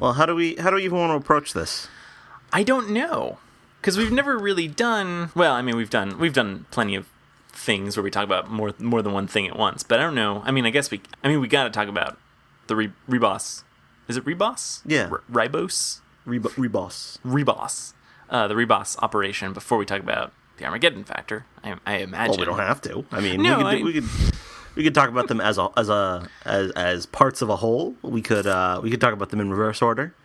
Well, how do we even want to approach this? I don't know, because we've never really done. Well, I mean, we've done plenty of things where we talk about more than one thing at once. But I don't know. I mean, I guess we got to talk about the Ribos. Is it Ribos? Yeah. Ribos. Ribos. Ribos. The Ribos operation before we talk about the Armageddon factor. I imagine. Well, we don't have to. I mean, No, we could talk about them as parts of a whole. We could talk about them in reverse order.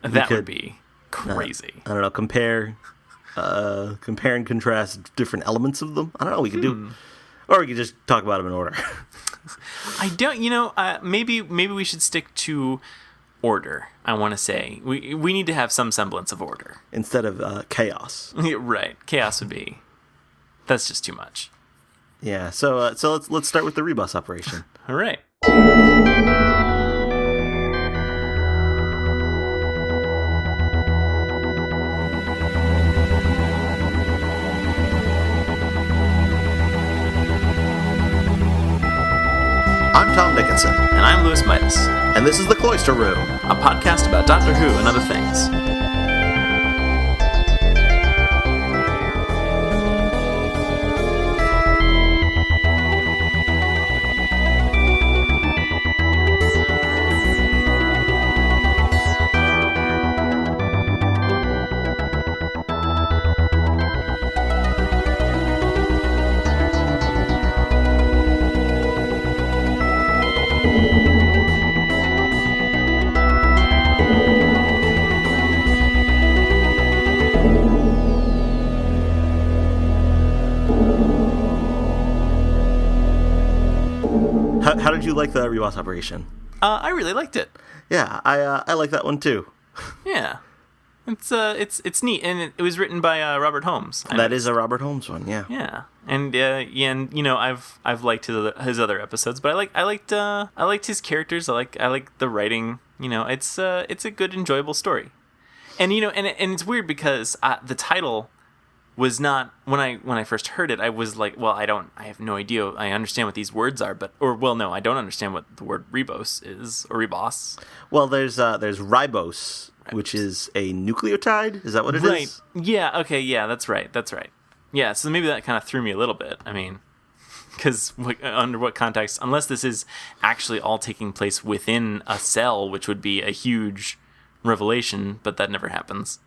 That would be crazy. I don't know. Compare and contrast different elements of them. I don't know. We could do, or we could just talk about them in order. I don't. Maybe we should stick to order. I want to say we need to have some semblance of order instead of chaos. Right. Chaos would be. That's just too much. Yeah. So let's start with the Ribos operation. All right. I'm Tom Dickinson. And I'm Louis Midas. And this is the Cloister Room, a podcast about Doctor Who and other things. How did you like the Ribos operation? I really liked it. Yeah, I like that one too. Yeah, it's neat, and it was written by Robert Holmes. That is a Robert Holmes one. Yeah. Yeah, and I've liked his other episodes, but I liked his characters. I like the writing. It's a good, enjoyable story, and it's weird because the title was not when I first heard it. I was like, well, I have no idea. I understand what these words are, I don't understand what the word Ribos is or Ribos. Well, there's Ribos, which is a nucleotide. Is that what it is? Right. Yeah. Okay. Yeah. That's right. Yeah. So maybe that kind of threw me a little bit. I mean, because under what context? Unless this is actually all taking place within a cell, which would be a huge revelation, but that never happens.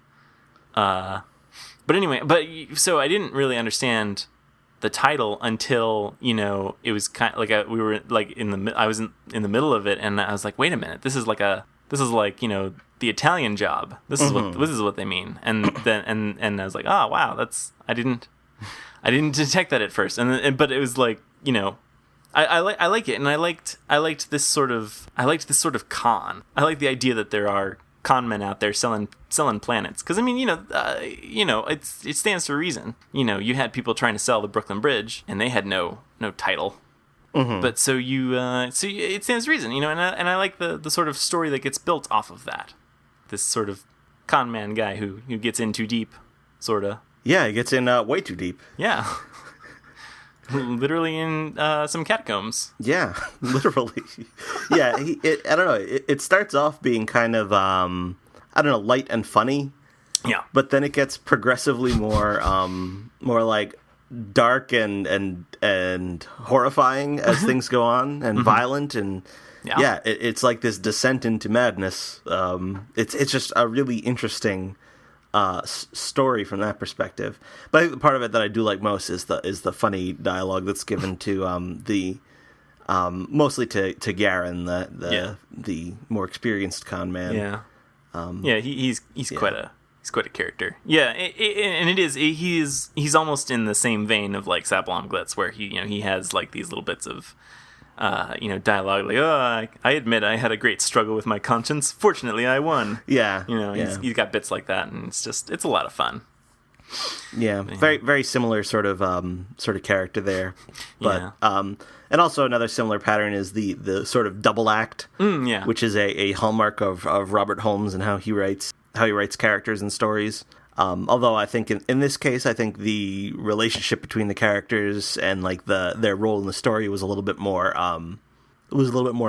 But anyway, so I didn't really understand the title until it was kind of like we were like I was in the middle of it, and I was like, wait a minute, this is like the Italian Job. This is what they mean, and then and I was like, oh wow, I didn't detect that at first, but it was like I like it, and I liked this sort of con. I like the idea that there are con men out there selling planets, because I mean it stands to reason. You had people trying to sell the Brooklyn Bridge, and they had no title. Mm-hmm. But so it stands to reason, and I like the sort of story that gets built off of that. This sort of con man guy who gets in too deep, sorta. Yeah, he gets in way too deep. Yeah. Literally in some catacombs. Yeah, literally. Yeah, I don't know. It starts off being kind of, light and funny. Yeah. But then it gets progressively more like dark and horrifying as things go on, and violent, and it's like this descent into madness. It's just a really interesting story from that perspective. But I think the part of it that I do like most is the funny dialogue that's given to mostly to Garen, the more experienced con man. Yeah. He's quite a character. Yeah, and it is he's almost in the same vein of like Sablon Glitz, where he has like these little bits of dialogue like, oh, I admit I had a great struggle with my conscience. Fortunately, I won. Yeah. He's got bits like that, and it's a lot of fun. Yeah, very very similar sort of character there. But and also another similar pattern is the sort of double act, which is a hallmark of Robert Holmes and how he writes characters and stories. Although I think in this case, I think the relationship between the characters and like their role in the story was a little bit more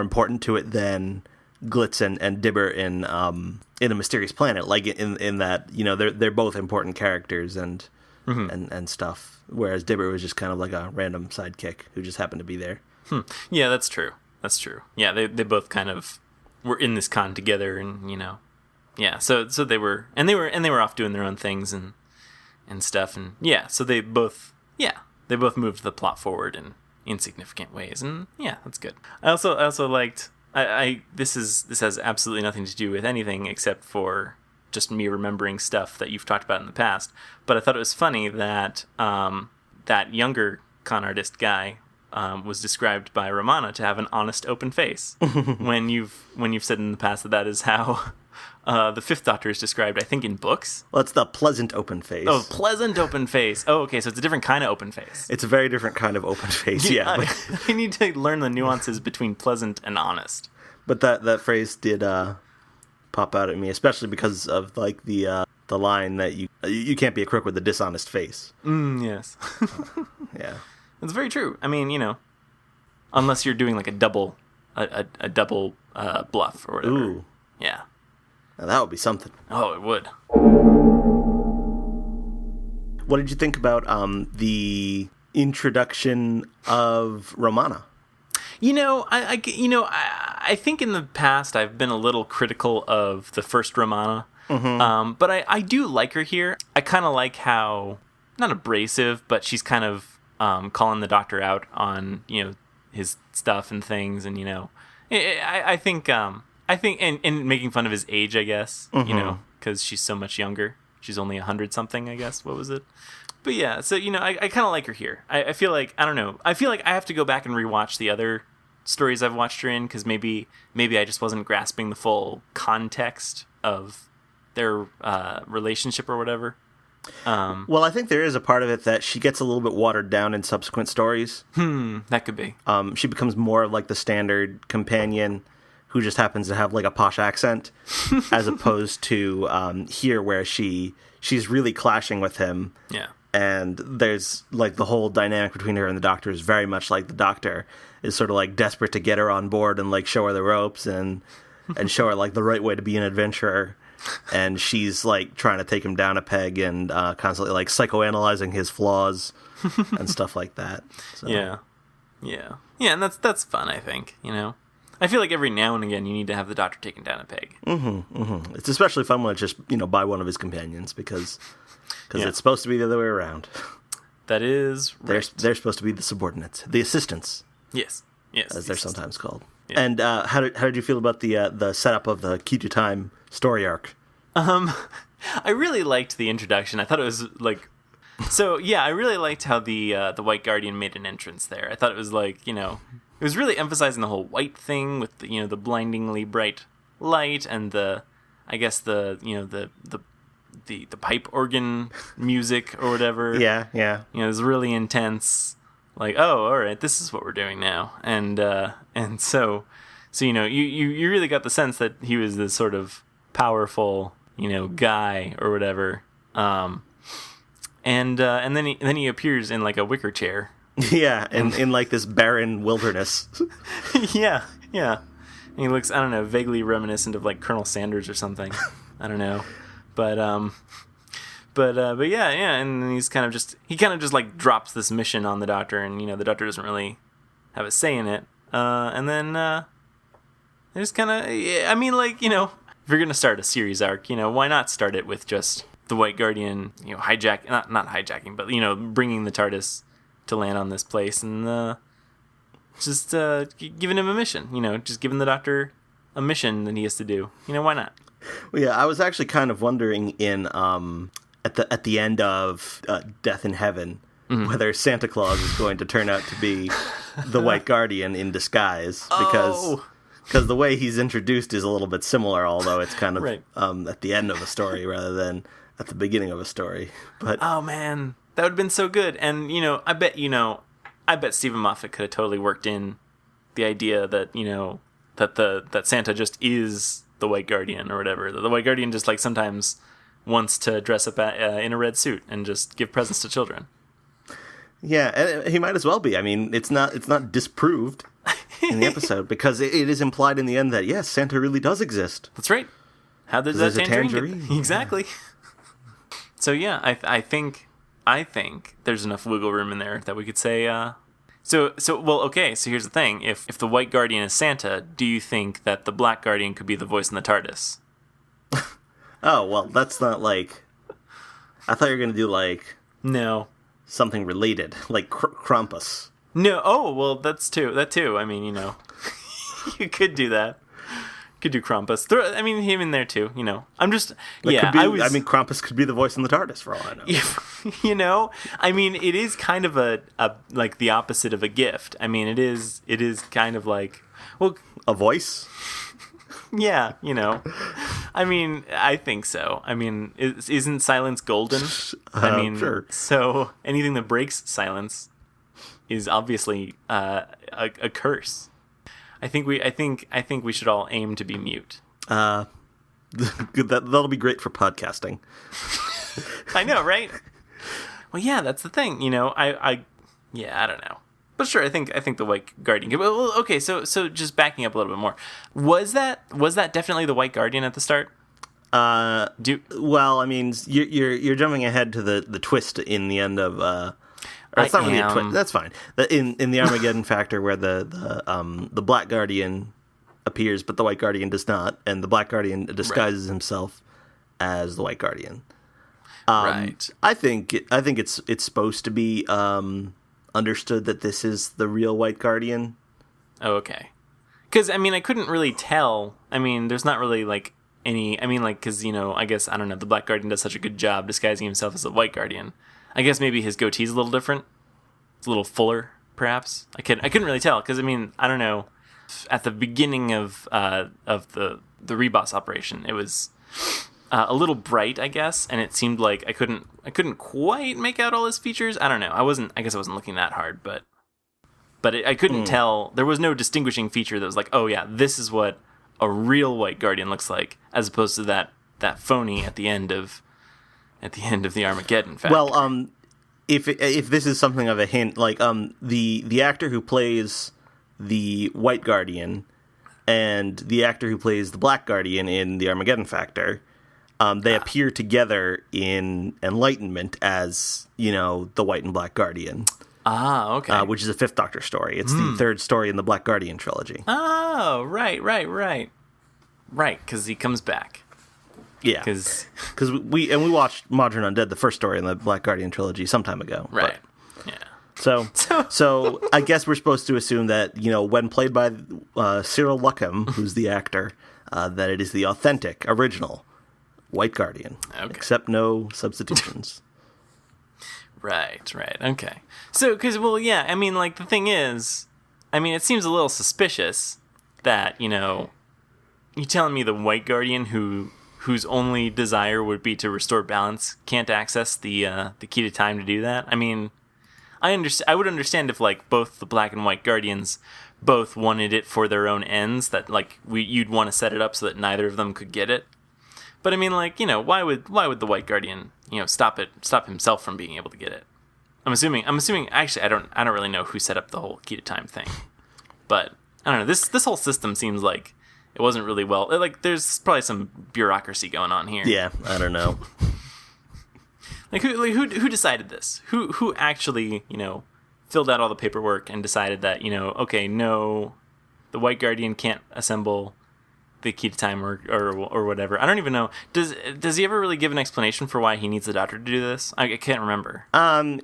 important to it than Glitz and Dibber in A Mysterious Planet, like in that, you know, they're both important characters and stuff, whereas Dibber was just kind of like a random sidekick who just happened to be there. Yeah, that's true. Yeah, they both kind of were in this con together, and you know, yeah. So they were off doing their own things and stuff, and yeah. So they both moved the plot forward in insignificant ways, and yeah, that's good. I also liked. This has absolutely nothing to do with anything except for just me remembering stuff that you've talked about in the past. But I thought it was funny that that younger con artist guy was described by Romana to have an honest, open face. when you've said in the past that is how the Fifth Doctor is described, I think, in books. Well, it's the pleasant open face. Oh, pleasant open face. Oh, okay, so it's a different kind of open face. It's a very different kind of open face, yeah. I need to learn the nuances between pleasant and honest. But that phrase did pop out at me, especially because of like the line that you can't be a crook with a dishonest face. Yes. Yeah. It's very true. I mean, you know, unless you're doing like a double bluff or whatever. Ooh. Yeah. Now that would be something. Oh, it would. What did you think about the introduction of Romana? You know, I think in the past I've been a little critical of the first Romana, but I do like her here. I kind of like how, not abrasive, but she's kind of calling the Doctor out on, you know, his stuff and things, and you know, I think and making fun of his age, I guess, you know, because she's so much younger. She's only 100 something, I guess. What was it? But yeah, so you know, I kind of like her here. I feel like, I don't know. I feel like I have to go back and rewatch the other stories I've watched her in, because maybe I just wasn't grasping the full context of their relationship or whatever. Well, I think there is a part of it that she gets a little bit watered down in subsequent stories. That could be. She becomes more of like the standard companion who just happens to have like a posh accent, as opposed to here where she's really clashing with him. Yeah. And there's like the whole dynamic between her and the Doctor is very much like the Doctor is sort of like desperate to get her on board and like show her the ropes and show her like the right way to be an adventurer. And she's like trying to take him down a peg and constantly like psychoanalyzing his flaws and stuff like that. So. Yeah, and that's fun. I think, you know, I feel like every now and again you need to have the Doctor taken down a peg. It's especially fun when it's just, you know, by one of his companions because it's supposed to be the other way around. That is right. They're supposed to be the subordinates, the assistants. Yes, as they're sometimes called. Yeah. And how did you feel about the setup of the Key to Time story arc? I really liked the introduction. I thought it was like, so yeah, I really liked how the White Guardian made an entrance there. I thought it was like, you know, it was really emphasizing the whole white thing with the, you know, the blindingly bright light and the pipe organ music or whatever. Yeah. You know, it was really intense. Like, oh, all right, this is what we're doing now, and so you know, you really got the sense that he was this sort of powerful, you know, guy or whatever, and then he appears in like a wicker chair. Yeah, in like this barren wilderness. yeah, and he looks, I don't know, vaguely reminiscent of like Colonel Sanders or something. I don't know, but yeah, and he's kind of just like drops this mission on the Doctor, and you know, the Doctor doesn't really have a say in it, and then there's kind of, I mean, like, you know, if you're gonna start a series arc, you know, why not start it with just the White Guardian, you know, not hijacking, but you know, bringing the TARDIS to land on this place, and just giving him a mission, you know, just giving the Doctor a mission that he has to do, you know, why not? Well, yeah, I was actually kind of wondering in at the end of Death in Heaven, whether Santa Claus is going to turn out to be the White Guardian in disguise, because the way he's introduced is a little bit similar, although it's kind of right. At the end of a story rather than at the beginning of a story. But oh man, that would have been so good. And you know, I bet Stephen Moffat could have totally worked in the idea that, you know, that Santa just is the White Guardian or whatever. The White Guardian just like sometimes wants to dress up in a red suit and just give presents to children. Yeah, and he might as well be. I mean, it's not disproved in the episode, because it is implied in the end that, yes, Santa really does exist. That's right. How did that tangerine get... Exactly. So yeah, I think there's enough wiggle room in there that we could say. So here's the thing: if the White Guardian is Santa, do you think that the Black Guardian could be the voice in the TARDIS? Oh well, that's not like. I thought you were gonna do like something related, like Krampus. No. Oh well, that too. I mean, you could do that. Could do Krampus. I mean, him in there too. I'm just Krampus could be the voice in the TARDIS for all I know. I mean, it is kind of a like the opposite of a gift. I mean, it is kind of like a voice. Yeah, I mean, I think so. I mean, isn't silence golden? I mean, sure. So anything that breaks silence is obviously a curse. I think we should all aim to be mute. That'll be great for podcasting. I know, right? Well, yeah, that's the thing. I don't know, but sure, I think the White Guardian. Well, okay, so just backing up a little bit more, was that definitely the White Guardian at the start? Well, I mean, you're jumping ahead to the twist in the end of. That's not really a twist. That's fine. In the Armageddon factor, where the Black Guardian appears, but the White Guardian does not, and the Black Guardian disguises himself as the White Guardian. Right. I think it's supposed to be understood that this is the real White Guardian. Oh, okay. Because I mean, I couldn't really tell. I mean, there's not really like any. I mean, like because I guess I don't know. The Black Guardian does such a good job disguising himself as the White Guardian. I guess maybe his goatee's a little different. It's a little fuller, perhaps. I couldn't really tell because I mean I don't know. At the beginning of the Ribos operation, it was a little bright, I guess, and it seemed like I couldn't quite make out all his features. I don't know. I guess I wasn't looking that hard, but I couldn't tell. There was no distinguishing feature that was like, oh yeah, this is what a real White Guardian looks like, as opposed to that phony at the end of the Armageddon factor. Well, if this is something of a hint, like the actor who plays the White Guardian and the actor who plays the Black Guardian in the Armageddon factor, they appear together in Enlightenment as the White and Black Guardian. Ah, okay. Which is a Fifth Doctor story. It's the third story in the Black Guardian trilogy. Oh, right, because he comes back. Yeah, because we watched Modern Undead, the first story in the Black Guardian trilogy, some time ago. Right. But, yeah. So I guess we're supposed to assume that when played by Cyril Luckham, who's the actor, that it is the authentic, original White Guardian, except no substitutions. Right. Okay. So, because I mean, like the thing is, I mean, it seems a little suspicious that you telling me the White Guardian whose only desire would be to restore balance can't access the key to time to do that. I mean, I would understand if like both the Black and White Guardians both wanted it for their own ends, that like you'd want to set it up so that neither of them could get it. But I mean, like why would the White Guardian stop himself from being able to get it? I'm assuming. Actually, I don't really know who set up the whole key to time thing, but I don't know. This whole system seems like it wasn't really well. Like, there's probably some bureaucracy going on here. Yeah, I don't know. who decided this? Who actually filled out all the paperwork and decided that okay, no, the White Guardian can't assemble the key to time or whatever. I don't even know. Does he ever really give an explanation for why he needs the Doctor to do this? I can't remember.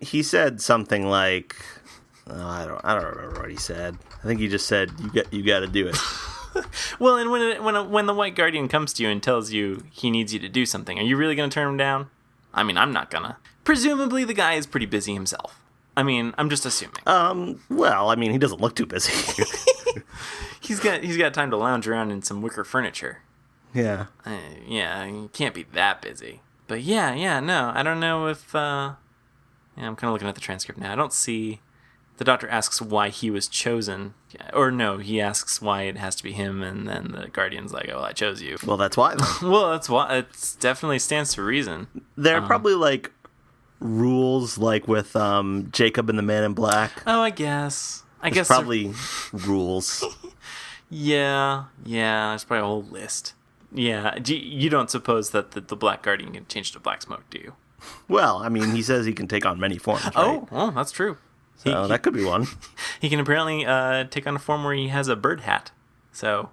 He said something like, I don't remember what he said. I think he just said you got to do it. Well, and when the White Guardian comes to you and tells you he needs you to do something, are you really going to turn him down? I mean, I'm not gonna. Presumably, the guy is pretty busy himself. I mean, I'm just assuming. Well, I mean, he doesn't look too busy. He's got time to lounge around in some wicker furniture. Yeah. Yeah, he can't be that busy. But yeah, no, I don't know if. I'm kind of looking at the transcript now. I don't see. The Doctor asks why he was chosen, or no, he asks why it has to be him, and then the Guardian's like, "Oh, I chose you." Well, that's why. Well, that's why. It definitely stands to reason. There are probably like rules, like with Jacob and the Man in Black. Oh, I guess. There's probably rules. Yeah, there's probably a whole list. Yeah, you don't suppose that the Black Guardian can change to black smoke, do you? Well, I mean, he says he can take on many forms, right? Oh, well, that's true. So that could be one. He can apparently take on a form where he has a bird hat. So,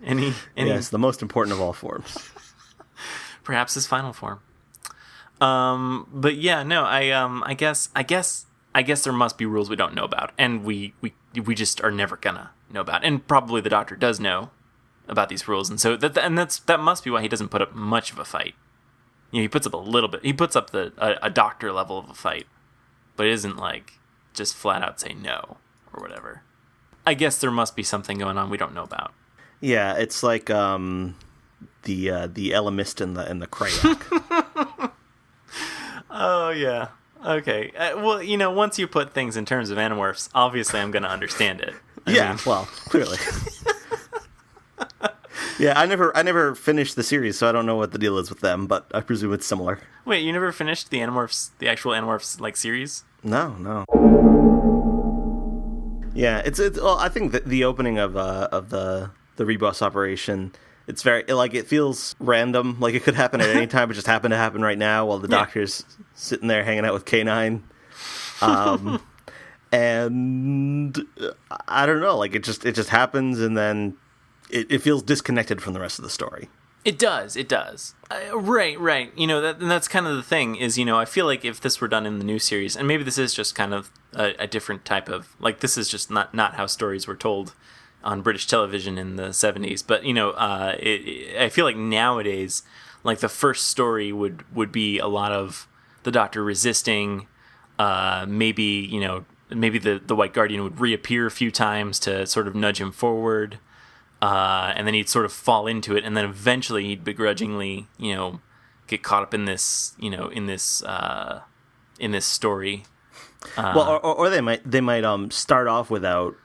any yes, the most important of all forms. Perhaps his final form. But yeah, no, I guess there must be rules we don't know about, and we just are never gonna know about. And probably the Doctor does know about these rules, and so that must be why he doesn't put up much of a fight. He puts up a little bit. He puts up a Doctor level of a fight, but it isn't like just flat out say no or whatever. I guess there must be something going on we don't know about. Yeah, it's like the Elamist and the Krayak. Oh yeah. Okay. Well, once you put things in terms of Animorphs, obviously I'm going to understand it. I mean, well, clearly. Yeah, I never finished the series, so I don't know what the deal is with them, but I presume it's similar. Wait, you never finished the Animorphs, the actual Animorphs series? No. Yeah, it's well, I think that the opening of the Ribos operation, it's very it feels random, like it could happen at any time, but just happened to happen right now while the Doctor's sitting there hanging out with K9. And I don't know, like it just happens, and then it feels disconnected from the rest of the story. It does. Right. And that's kind of the thing is, I feel like if this were done in the new series, and maybe this is just kind of a different type of, like, this is just not how stories were told on British television in the 70s. But, I feel like nowadays, like, the first story would be a lot of the Doctor resisting, maybe the White Guardian would reappear a few times to sort of nudge him forward. And then he'd sort of fall into it, and then eventually he'd begrudgingly, get caught up in this, in this story. Or they might start off without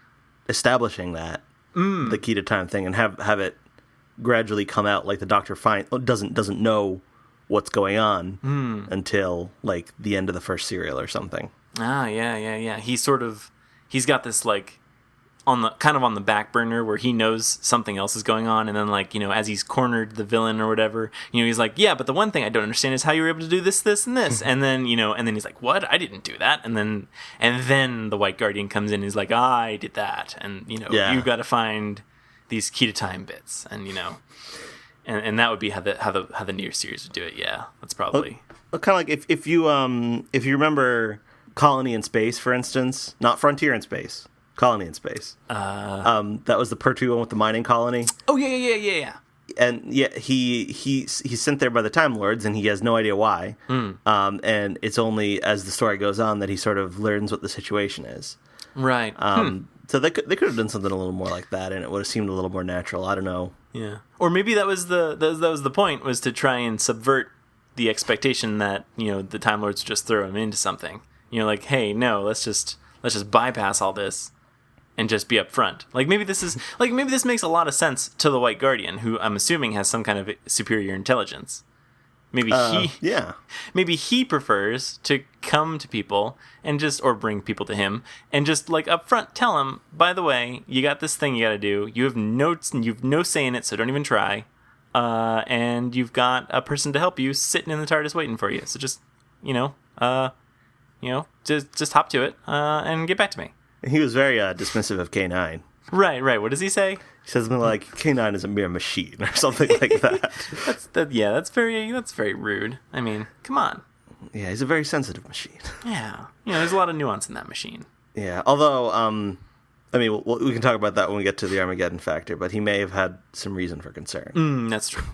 establishing that the key to time thing, and have it gradually come out, like the Doctor doesn't know what's going on until like the end of the first serial or something. Yeah. He's got this like on the back burner where he knows something else is going on, and then as he's cornered the villain or whatever, he's like, yeah, but the one thing I don't understand is how you were able to do this and this, and then and then he's like, what? I didn't do that, and then the White Guardian comes in and he's like, I did that, and you got to find these key to time bits, and and that would be how the new series would do it. Yeah, that's probably kind of like if you remember Colony in Space, for instance, not Frontier in Space. Colony in Space. That was the Pertwee one with the mining colony. Oh yeah. And he's sent there by the Time Lords, and he has no idea why. And it's only as the story goes on that he sort of learns what the situation is. Right. So they could have done something a little more like that, and it would have seemed a little more natural. I don't know. Yeah. Or maybe that was the point, was to try and subvert the expectation that the Time Lords just throw him into something. Like, hey, no, let's just bypass all this and just be upfront. Maybe this makes a lot of sense to the White Guardian, who I'm assuming has some kind of superior intelligence. Maybe he prefers to come to people and or bring people to him and just upfront tell him, by the way, you got this thing you got to do. You have you've no say in it, so don't even try. And you've got a person to help you sitting in the TARDIS waiting for you. So just just hop to it and get back to me. He was very dismissive of K9. Right. What does he say? He says something like, K9 is a mere machine, or something like that. That's very rude. I mean, come on. Yeah, he's a very sensitive machine. Yeah. There's a lot of nuance in that machine. Yeah, although, we can talk about that when we get to the Armageddon factor, but he may have had some reason for concern. That's true.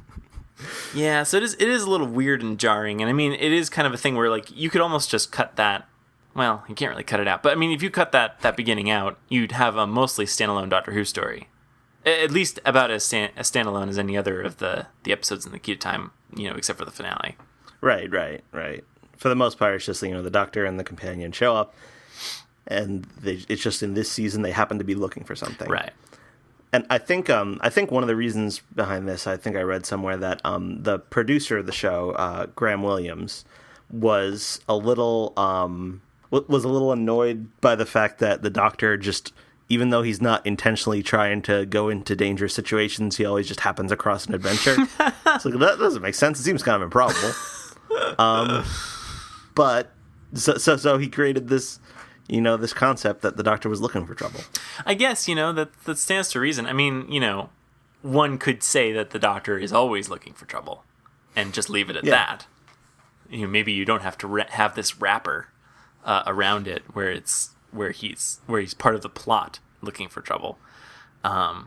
Yeah, so it is a little weird and jarring, and I mean, it is kind of a thing where, you could almost just cut that. Well, you can't really cut it out, but I mean, if you cut that beginning out, you'd have a mostly standalone Doctor Who story. At least about as standalone as any other of the episodes in the Key to Time, except for the finale. Right. For the most part, it's just, the Doctor and the companion show up, and it's just in this season they happen to be looking for something. Right. And I think one of the reasons behind this, I think I read somewhere that the producer of the show, Graham Williams, was a little was a little annoyed by the fact that the Doctor just, even though he's not intentionally trying to go into dangerous situations, he always just happens across an adventure. It's like, that doesn't make sense. It seems kind of improbable. But so he created this, this concept that the Doctor was looking for trouble. I guess, that stands to reason. I mean, one could say that the Doctor is always looking for trouble and just leave it at that. Maybe you don't have to have this wrapper around it where he's part of the plot looking for trouble. I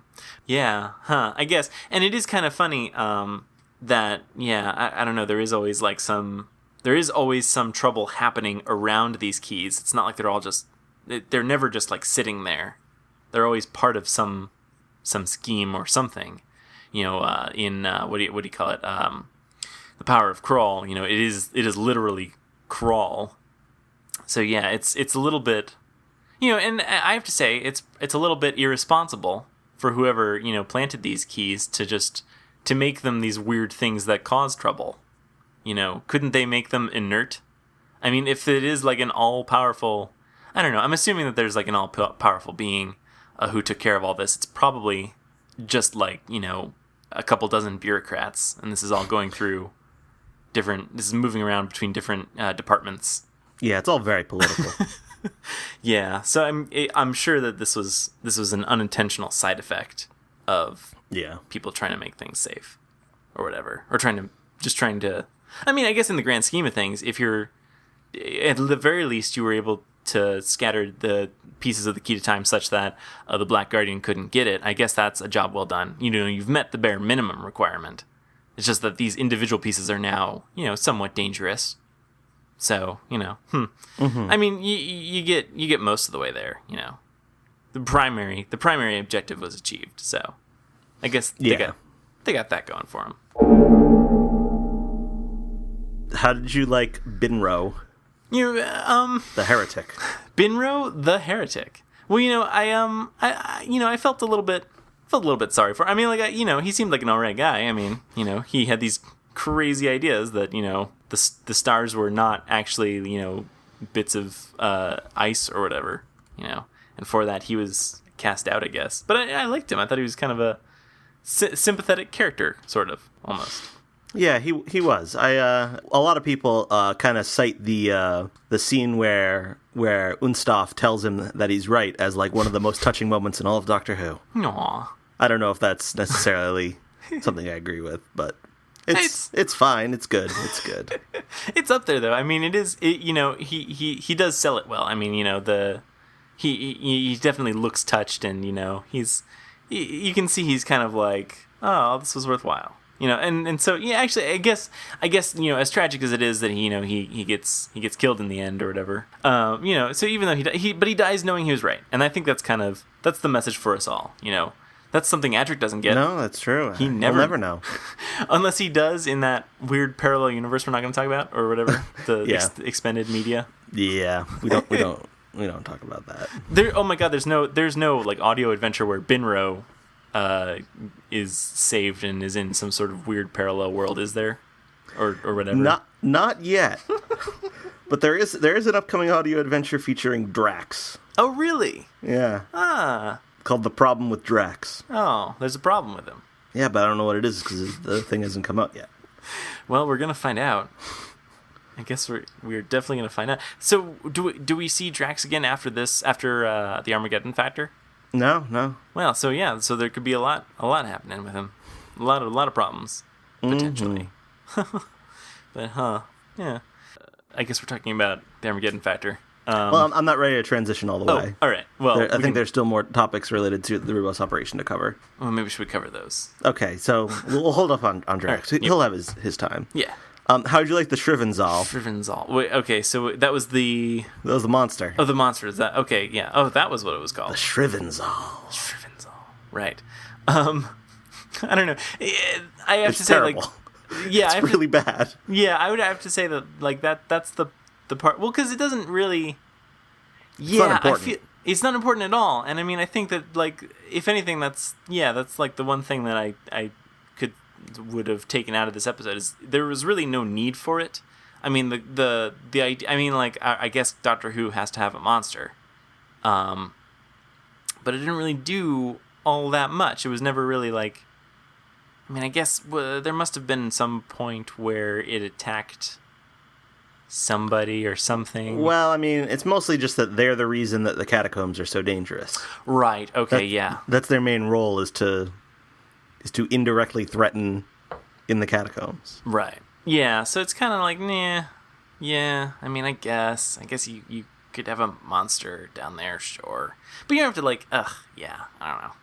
guess. And it is kind of funny that I don't know, there is always some trouble happening around these keys. It's not like they're never just like sitting there. They're always part of some scheme or something. In what do you call it? The Power of Crawl. It is literally crawl. So yeah, it's a little bit, and I have to say it's a little bit irresponsible for whoever planted these keys to make them these weird things that cause trouble. Couldn't they make them inert? I mean, if it is like an all-powerful, I don't know, I'm assuming that there's like an all-powerful being who took care of all this. It's probably just like, a couple dozen bureaucrats, and this is all going through this is moving around between different departments. Yeah, it's all very political. Yeah, so I'm sure that this was an unintentional side effect of people trying to make things safe or whatever, or trying to. I mean, I guess in the grand scheme of things, if you're at the very least you were able to scatter the pieces of the key to time such that the Black Guardian couldn't get it, I guess that's a job well done. You've met the bare minimum requirement. It's just that these individual pieces are now, somewhat dangerous. So, I mean, you get most of the way there. The primary objective was achieved. So, I guess they got that going for them. How did you like Binro? The heretic. Binro the heretic. Well, I felt a little bit sorry for him. I mean, like, he seemed like an alright guy. I mean, he had these crazy ideas that, the stars were not actually, bits of ice or whatever, and for that he was cast out, I guess. But I liked him. I thought he was kind of a sympathetic character, sort of, almost. Yeah, he was. A lot of people kind of cite the scene where Unstaff tells him that he's right as like one of the most touching moments in all of Doctor Who. Aww. I don't know if that's necessarily something I agree with, but it's fine. It's good. It's good. It's up there though. I mean, he does sell it well. I mean, he definitely looks touched, and you can see he's kind of like, oh, this was worthwhile. And so actually I guess as tragic as it is that he gets killed in the end or whatever. So even though he dies knowing he was right, and I think that's the message for us all. That's something Adric doesn't get. No, that's true. We'll never know, unless he does in that weird parallel universe we're not going to talk about or whatever the expended media. Yeah, we don't talk about that. Oh my God, there's no like audio adventure where Binro is saved and is in some sort of weird parallel world, is there? Or whatever? Not yet. But there is an upcoming audio adventure featuring Drax. Oh, really? Yeah. Called The Problem with Drax. Oh, there's a problem with him. Yeah, but I don't know what it is because the thing hasn't come out yet. Well, we're gonna find out. I guess we're definitely gonna find out. So, do we see Drax again after the Armageddon factor? No. Well, so there could be a lot happening with him, a lot of problems potentially. But yeah. I guess we're talking about the Armageddon factor. Well, I'm not ready to transition all the way. All right. Well, I think there's still more topics related to the Ribos operation to cover. Well, maybe we should cover those. Okay, so we'll hold off on Drax. Right, he'll have his time. Yeah. How would you like the Shrivenzal? Shrivenzal. Wait, okay, so that was the monster. Oh, the monster. Is that okay? Yeah. Oh, that was what it was called. The Shrivenzal. Right. I don't know. I have to say, terrible. It's really bad. Yeah, I would have to say that like that's the part. Well, because it doesn't really. It's not important at all. And I mean, I think that like if anything, that's like the one thing that I would have taken out of this episode is there was really no need for it. I mean, the idea. I mean, like, I guess Doctor Who has to have a monster, but it didn't really do all that much. It was never really like. I mean, I guess there must have been some point where it attacked somebody or something. Well, I mean, it's mostly just that they're the reason that the catacombs are so dangerous. Right. Okay. Yeah. That's their main role is to indirectly threaten in the catacombs. Right. Yeah. So it's kind of like, nah. Yeah. I mean, I guess you could have a monster down there, sure, but you don't have to like. Yeah. I don't know.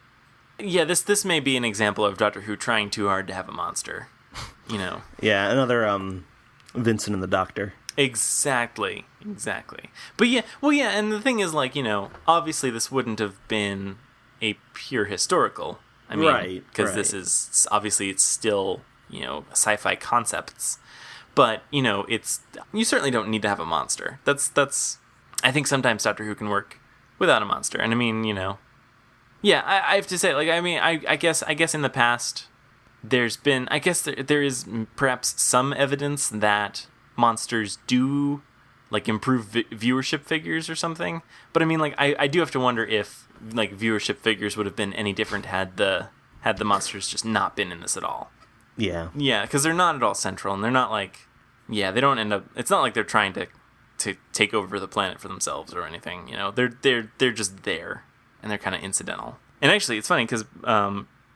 Yeah. This may be an example of Doctor Who trying too hard to have a monster. You know. Yeah. Another Vincent and the Doctor. Exactly. But yeah, well, yeah, and the thing is, like, you know, obviously this wouldn't have been a pure historical. I mean, right, because this is, obviously it's still, you know, sci-fi concepts. But, you know, you certainly don't need to have a monster. That's, I think sometimes Doctor Who can work without a monster. And I mean, you know, yeah, I have to say, like, I mean, I guess in the past, there's been, I guess there is perhaps some evidence that monsters do like improve viewership figures or something, but I mean, like, I do have to wonder if like viewership figures would have been any different had the monsters just not been in this at all. Yeah, because they're not at all central, and they're not like, yeah, they don't end up. It's not like they're trying to take over the planet for themselves or anything. You know, they're just there, and they're kind of incidental. And actually, it's funny because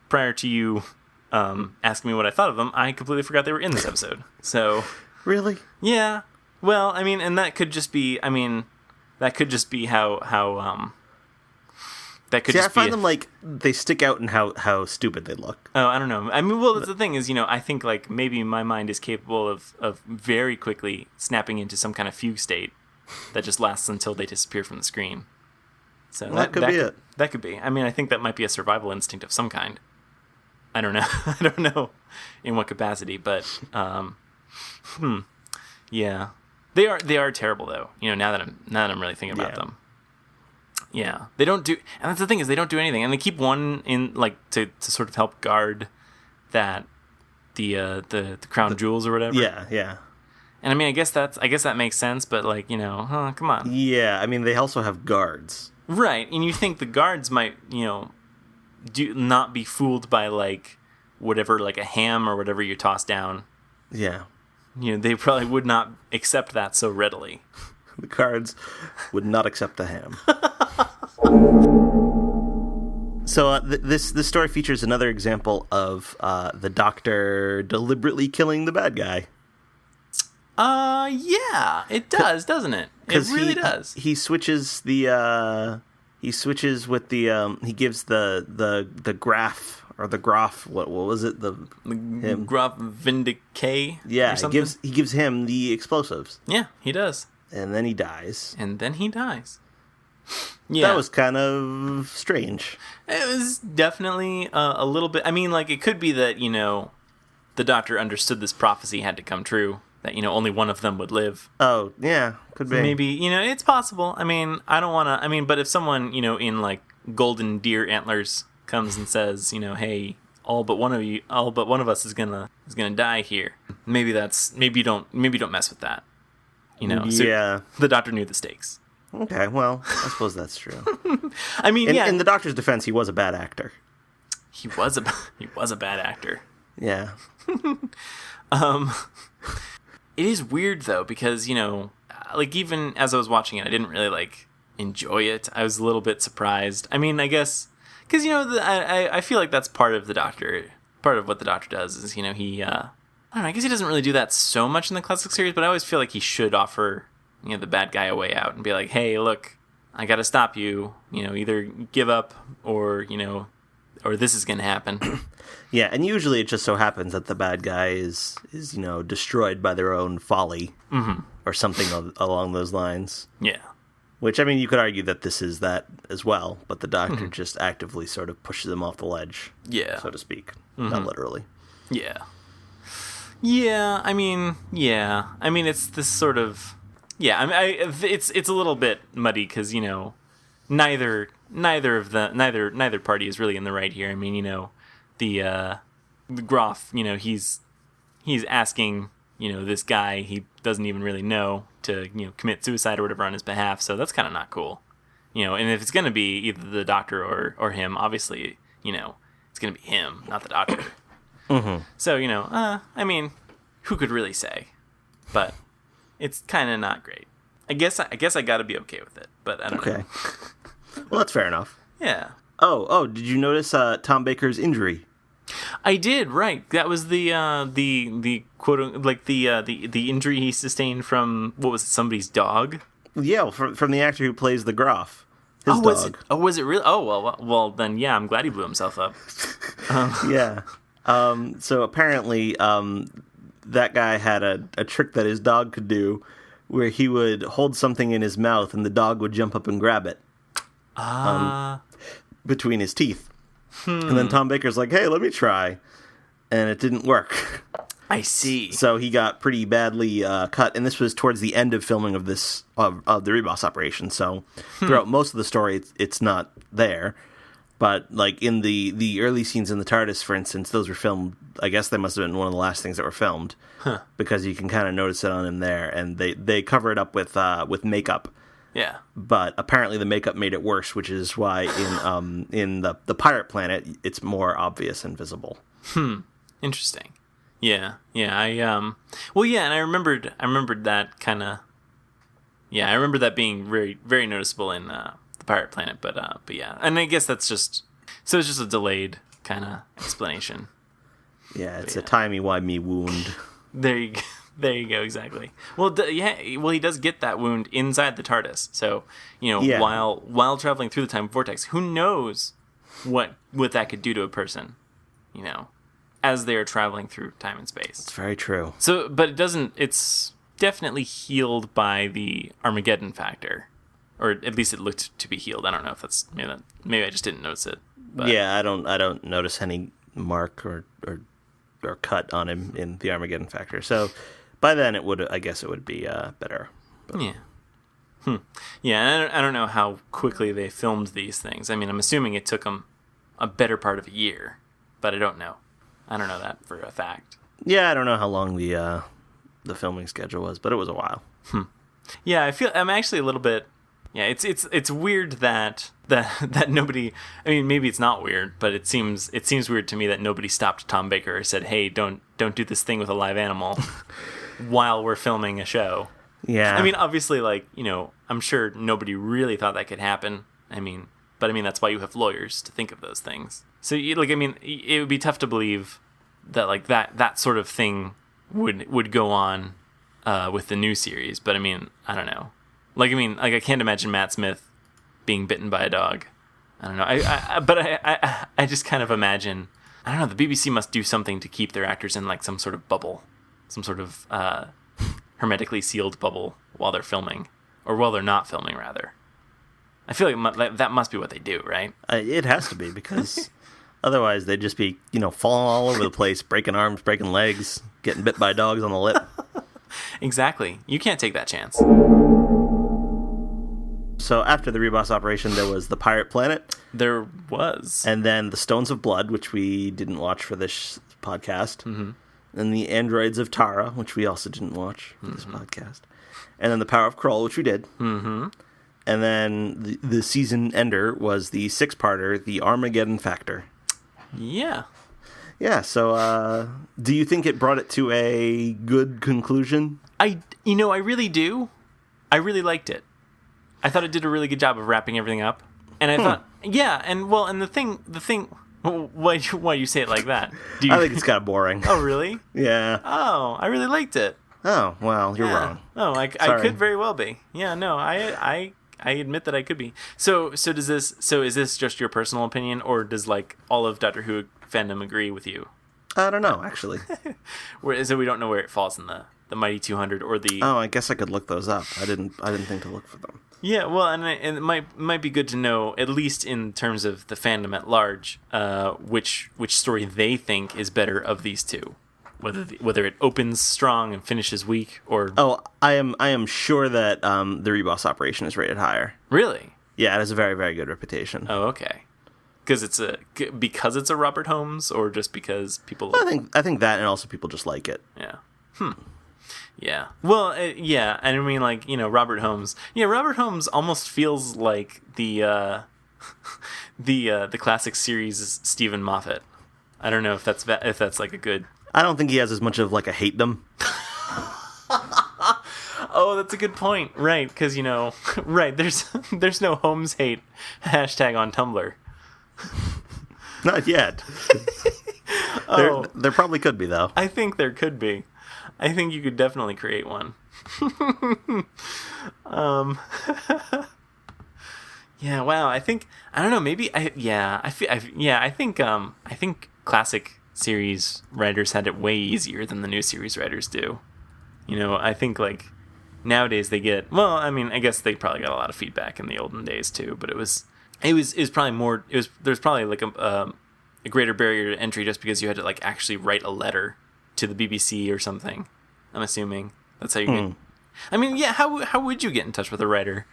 prior to you asking me what I thought of them, I completely forgot they were in this episode. So. Really? Yeah. Well, I mean, and that could just be. I mean, that could just be how. That could. See, just I find them like they stick out in how stupid they look. Oh, I don't know. I mean, well, the thing is, you know, I think like maybe my mind is capable of very quickly snapping into some kind of fugue state that just lasts until they disappear from the screen. So that could be it. That could be. I mean, I think that might be a survival instinct of some kind. I don't know. I don't know in what capacity, but. Yeah, they are terrible though. You know, now that I'm really thinking about them. Yeah, they don't do, and that's the thing is they don't do anything, and they keep one in like to sort of help guard that the crown jewels or whatever. Yeah. And I mean, I guess that makes sense, but like, you know, come on. Yeah, I mean, they also have guards. Right, and you think the guards might, you know, not be fooled by like whatever, like a ham or whatever you toss down. Yeah. You know, they probably would not accept that so readily. The guards would not accept the ham. So this story features another example of the Doctor deliberately killing the bad guy. Yeah, it does, doesn't it? It really does. He switches the he gives the graph. Or the Graf, what was it? The Graf Vindicate. Yeah, he gives him the explosives. Yeah, he does. And then he dies. Yeah, that was kind of strange. It was definitely a little bit. I mean, like, it could be that, you know, the Doctor understood this prophecy had to come true. That, you know, only one of them would live. Oh, yeah, could be. Maybe, you know, it's possible. I mean, I don't want to. I mean, but if someone, you know, in like golden deer antlers comes and says, you know, hey, all but one of us is gonna die here. Maybe don't mess with that. You know, so yeah. The Doctor knew the stakes. Okay, well, I suppose that's true. I mean, in the Doctor's defense, he was a bad actor. He was a bad actor. Yeah. It is weird though, because, you know, like, even as I was watching it, I didn't really like enjoy it. I was a little bit surprised. I mean, I guess. Because, you know, I feel like that's part of the Doctor. Part of what the Doctor does is, you know, he, I don't know, I guess he doesn't really do that so much in the classic series, but I always feel like he should offer, you know, the bad guy a way out and be like, hey, look, I gotta stop you. You know, either give up or, you know, or this is gonna happen. Yeah, and usually it just so happens that the bad guy is you know, destroyed by their own folly. Mm-hmm. Or something along those lines. Yeah. Which, I mean, you could argue that this is that as well, but the Doctor just actively sort of pushes them off the ledge, so to speak, not literally. Yeah. Yeah, I mean, it's this sort of, yeah, I mean, it's a little bit muddy because, you know, neither party is really in the right here. I mean, you know, the Groff, you know, he's asking, this guy he doesn't even really know to, commit suicide or whatever on his behalf. So that's kind of not cool. And if it's going to be either the doctor or him, obviously, it's going to be him, not the doctor. Mm-hmm. So, I mean, who could really say? But it's kind of not great. I guess I got to be okay with it, but I don't know. Well, that's fair enough. Yeah. Oh, did you notice Tom Baker's injury? I did, right. That was the quote, like the injury he sustained from, what was it, somebody's dog? Yeah, from the actor who plays the Groff. His dog. Was it really? Oh, well, then, yeah, I'm glad he blew himself up. Yeah. So apparently, that guy had a trick that his dog could do where he would hold something in his mouth and the dog would jump up and grab it. Between his teeth. And then Tom Baker's like, hey, let me try. And it didn't work. I see. So he got pretty badly cut, and this was towards the end of filming of this of the Ribos operation. So throughout most of the story, it's not there. But like in the early scenes in the TARDIS, for instance, those were filmed. I guess they must have been one of the last things that were filmed, because you can kind of notice it on him there, and they cover it up with makeup. Yeah. But apparently the makeup made it worse, which is why in the pirate planet it's more obvious and visible. Interesting. Yeah. Well, yeah, and I remembered that kind of. Yeah, I remember that being very, very noticeable in the pirate planet, but yeah, and I guess that's just it's just a delayed kind of explanation. Yeah, it's a timey-wimey wound. There you go, exactly. Well, he does get that wound inside the TARDIS. So, while traveling through the time vortex, who knows what that could do to a person, as they're traveling through time and space. It's very true. So, but it's definitely healed by the Armageddon factor, or at least it looked to be healed. I don't know if that's maybe I just didn't notice it. But. Yeah, I don't notice any mark or cut on him in the Armageddon factor. So by then it would be better. But. Yeah. Yeah, I don't know how quickly they filmed these things. I mean, I'm assuming it took them a better part of a year, but I don't know. I don't know that for a fact. Yeah, I don't know how long the filming schedule was, but it was a while. Yeah, I'm actually a little bit. Yeah, it's weird that nobody. I mean, maybe it's not weird, but it seems weird to me that nobody stopped Tom Baker or said, "Hey, don't do this thing with a live animal while we're filming a show." Yeah. I mean, obviously, I'm sure nobody really thought that could happen. But that's why you have lawyers to think of those things. So, it would be tough to believe that that sort of thing would go on with the new series. But I don't know. I can't imagine Matt Smith being bitten by a dog. I don't know. But I just kind of imagine. I don't know. The BBC must do something to keep their actors in some sort of bubble, some sort of hermetically sealed bubble while they're filming, or while they're not filming, rather. I feel like that must be what they do, right? It has to be, because otherwise they'd just be, falling all over the place, breaking arms, breaking legs, getting bit by dogs on the lip. Exactly. You can't take that chance. So after the Ribos operation, there was the Pirate Planet. There was. And then the Stones of Blood, which we didn't watch for this podcast. Mm-hmm. And the Androids of Tara, which we also didn't watch for this podcast. And then the Power of Kroll, which we did. Mm-hmm. And then the season ender was the 6-parter, the Armageddon Factor. Yeah. Yeah, so do you think it brought it to a good conclusion? I really do. I really liked it. I thought it did a really good job of wrapping everything up. And I thought, yeah, and the thing, why you say it like that? I think it's kind of boring. Oh, really? Yeah. Oh, I really liked it. Oh, well, you're wrong. Oh, I could very well be. Yeah, no, I admit that I could be. So is this just your personal opinion, or does all of Doctor Who fandom agree with you? I don't know, actually. So we don't know where it falls in the Mighty 200 or the. Oh, I guess I could look those up. I didn't think to look for them. Yeah, well, and it might be good to know, at least in terms of the fandom at large, which story they think is better of these two. Whether it opens strong and finishes weak, or I am sure that the Ribos operation is rated higher. Really? Yeah, it has a very, very good reputation. Oh, okay. Because it's a Robert Holmes, or just because people. I think that, and also people just like it. Yeah. Yeah. Well, yeah, and I mean, like, Robert Holmes. Yeah, Robert Holmes almost feels like the the classic series Stephen Moffat. I don't know if that's like a good. I don't think he has as much of like a hate them. Oh, that's a good point. Right, because right, there's no Holmes hate hashtag on Tumblr. Not yet. There probably could be, though. I think there could be. I think you could definitely create one. Yeah. Wow. I don't know. Maybe. I think classic series writers had it way easier than the new series writers do. I think like nowadays they get. Well, I mean, I guess they probably got a lot of feedback in the olden days too. But it was probably more. There's probably like a greater barrier to entry just because you had to like actually write a letter to the BBC or something. I'm assuming that's how you get. I mean, yeah. How would you get in touch with a writer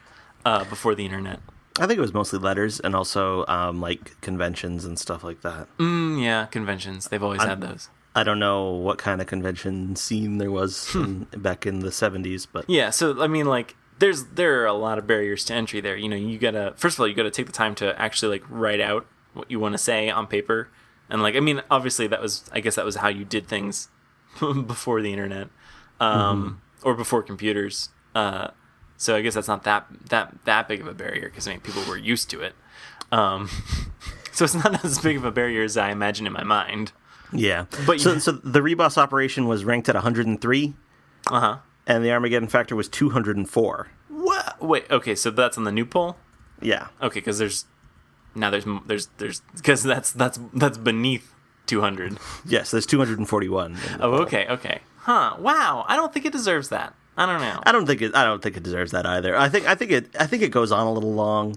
before the internet? I think it was mostly letters and also like conventions and stuff like that. Yeah, conventions. They've always had those. I don't know what kind of convention scene there was back in the 70s, but yeah. So I mean, like, there are a lot of barriers to entry there. You gotta first of all you gotta take the time to actually like write out what you want to say on paper, and like I mean, obviously that was how you did things before the internet, or before computers. So I guess that's not that big of a barrier because I mean people were used to it. So it's not as big of a barrier as I imagine in my mind. Yeah. But so the Ribos operation was ranked at 103. And the Armageddon factor was 204. What? Wait. Okay. So that's on the new poll. Yeah. Okay. Because there's because that's beneath 200. Yes. There's 241. Oh. Okay. Okay. Huh. Wow. I don't think it deserves that. I don't know. I don't think it deserves that either. I think it goes on a little long.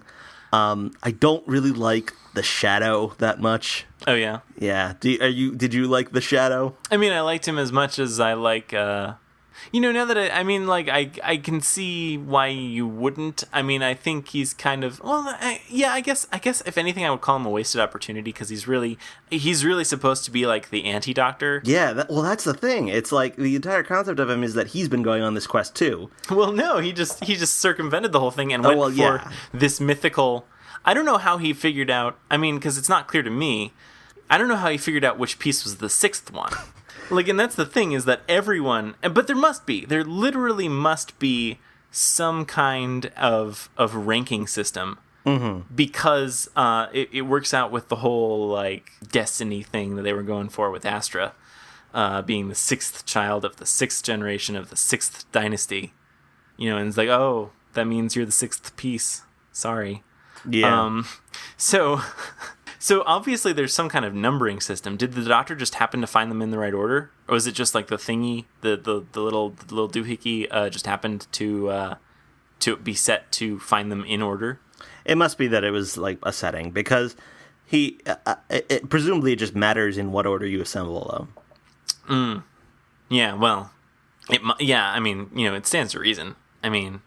I don't really like the Shadow that much. Oh yeah. Yeah. Did you like the Shadow? I mean, I liked him as much as I like. Now that I can see why you wouldn't. I mean, I think he's kind of I guess if anything, I would call him a wasted opportunity because he's really supposed to be like the anti-Doctor. Yeah, that's the thing. It's like the entire concept of him is that he's been going on this quest too. Well, no, he just circumvented the whole thing and went for this mythical. I don't know how he figured out. I mean, because it's not clear to me. I don't know how he figured out which piece was the sixth one. Like, and that's the thing is that everyone, but there literally must be some kind of ranking system because it works out with the whole like destiny thing that they were going for with Astra, being the sixth child of the sixth generation of the sixth dynasty, and it's like, oh, that means you're the sixth piece. Sorry. Yeah. So obviously there's some kind of numbering system. Did the Doctor just happen to find them in the right order, or was it just like the thingy, the little doohickey just happened to be set to find them in order? It must be that it was like a setting because presumably it just matters in what order you assemble though. Yeah. Well. I mean, it stands to reason. I mean,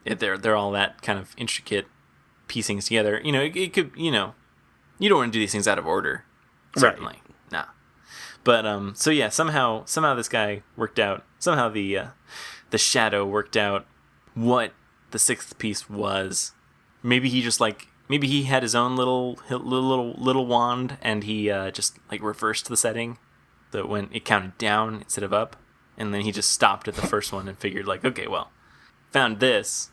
they're all that kind of intricate piecing together. It could. You don't want to do these things out of order, certainly. Right. Nah. But so yeah, somehow this guy worked out. Somehow the Shadow worked out what the sixth piece was. Maybe he just maybe he had his own little wand, and he just like reversed the setting, so when it counted down instead of up, and then he just stopped at the first one and figured like, okay, well, found this.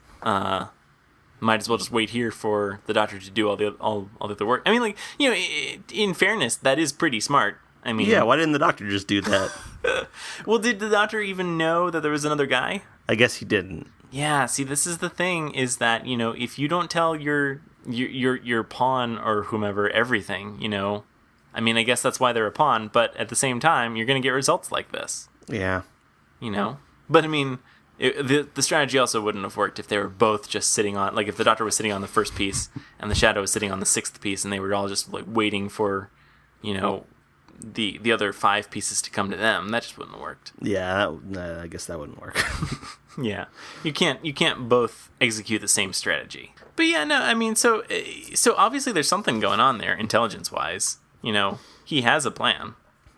Might as well just wait here for the Doctor to do all the other work. I mean, like, in fairness, that is pretty smart. I mean, yeah. Why didn't the Doctor just do that? Well, did the Doctor even know that there was another guy? I guess he didn't. Yeah. See, this is the thing: is that if you don't tell your pawn or whomever everything, I mean, I guess that's why they're a pawn. But at the same time, you're going to get results like this. Yeah. But I mean. The strategy also wouldn't have worked if they were both just sitting on, like if the Doctor was sitting on the first piece and the Shadow was sitting on the sixth piece and they were all just like waiting for, the other five pieces to come to them. That just wouldn't have worked. Yeah, I guess that wouldn't work. Yeah, you can't both execute the same strategy. But yeah, no, I mean, so obviously there's something going on there, intelligence wise. He has a plan.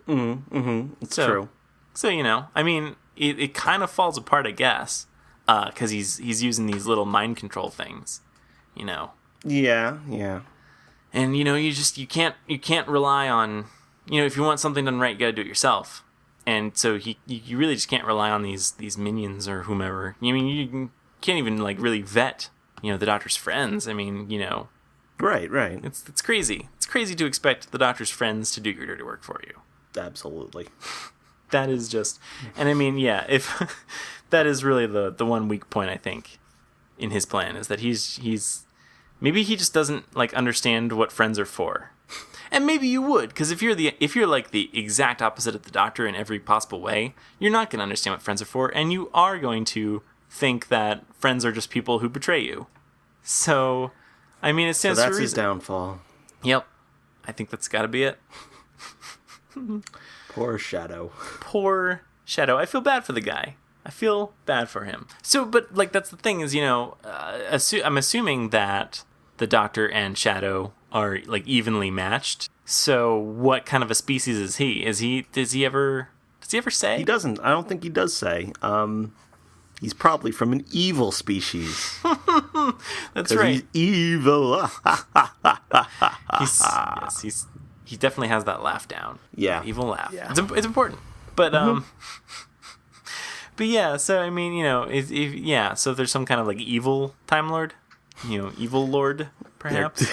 It's true. So I mean. it kind of falls apart, I guess, because he's using these little mind control things, you know. Yeah. And you know, you can't rely on, you know, if you want something done right, you gotta do it yourself. And so you really just can't rely on these minions or whomever. I mean, you can't even like really vet, you know, the Doctor's friends. I mean, you know. Right. It's crazy. It's crazy to expect the Doctor's friends to do your dirty work for you. Absolutely. That is just, and I mean, yeah, if that is really the one weak point, I think, in his plan, is that he's maybe he just doesn't like understand what friends are for. And maybe you would, because if you're like the exact opposite of the Doctor in every possible way, you're not going to understand what friends are for, and you are going to think that friends are just people who betray you. So, I mean, it stands to reason. So that's his downfall. Yep. I think that's got to be it. Poor Shadow. Poor Shadow. I feel bad for the guy. I feel bad for him. So, but, like, that's the thing is, you know, I'm assuming that the Doctor and Shadow are, like, evenly matched. So, what kind of a species is he? Does he ever say? He doesn't. I don't think he does say. He's probably from an evil species. That's right. He's evil. He definitely has that laugh down. Yeah. Evil laugh. Yeah. It's important. But but yeah, so I mean, you know, so if there's some kind of like evil Time Lord, you know, evil Lord perhaps.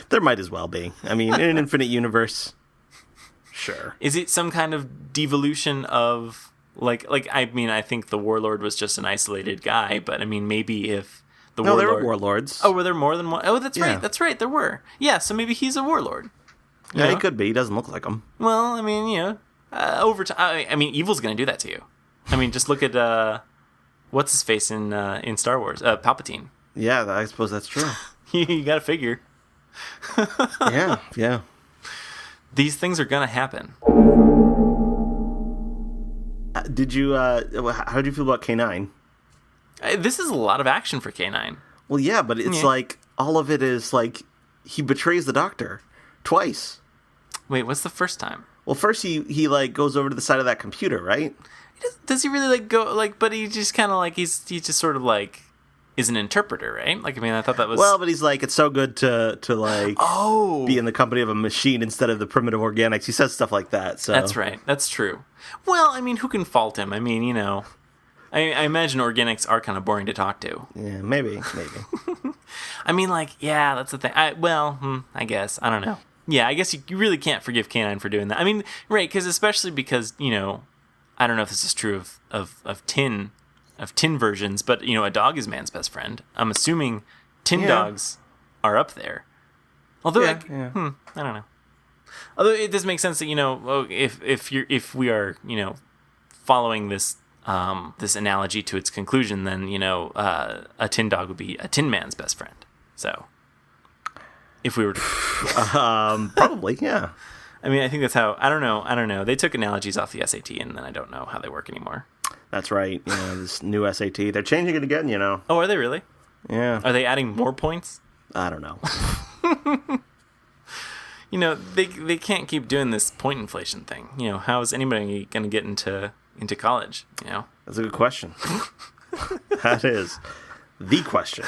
There might as well be. I mean, in an infinite universe. Sure. Is it some kind of devolution of like I mean, I think the Warlord was just an isolated guy, but I mean, maybe if the Warlord... there were Warlords. Oh, were there more than one? Oh, that's Yeah. right. That's right. There were. Yeah, so maybe he's a Warlord. Yeah, he could be. He doesn't look like him. Well, I mean, you know, over time, I mean, evil's going to do that to you. I mean, just look at what's his face in Star Wars, Palpatine. Yeah, I suppose that's true. You got to figure. Yeah. These things are going to happen. Did you? How did you feel about K9? This is a lot of action for K9. Well, yeah, but it's like all of it is like he betrays the Doctor twice. Wait, what's the first time? Well, first he like goes over to the side of that computer, right? Does he really like go like? But he just kind of like he's just sort of like is an interpreter, right? Like I mean, I thought that was but he's like it's so good to like be in the company of a machine instead of the primitive organics. He says stuff like that. So that's right. That's true. Well, I mean, who can fault him? I mean, you know, I imagine organics are kind of boring to talk to. Yeah, maybe. I mean, like, yeah, that's the thing. I guess I don't know. Yeah, I guess you really can't forgive K9 for doing that. I mean, right? Because especially because you know, I don't know if this is true of tin versions, but you know, a dog is man's best friend. I'm assuming tin dogs are up there. Although, I don't know. Although it does make sense that you know, if we are you know following this this analogy to its conclusion, then you know a tin dog would be a tin man's best friend. So if we were to probably yeah. I mean, I think that's how. I don't know. They took analogies off the SAT, and then I don't know how they work anymore. That's right. You know, this new SAT. They're changing it again, you know. Oh, are they really? Yeah. Are they adding more points? I don't know. You know, they can't keep doing this point inflation thing. You know, how is anybody going to get into college, you know? That's a good question. That is the question.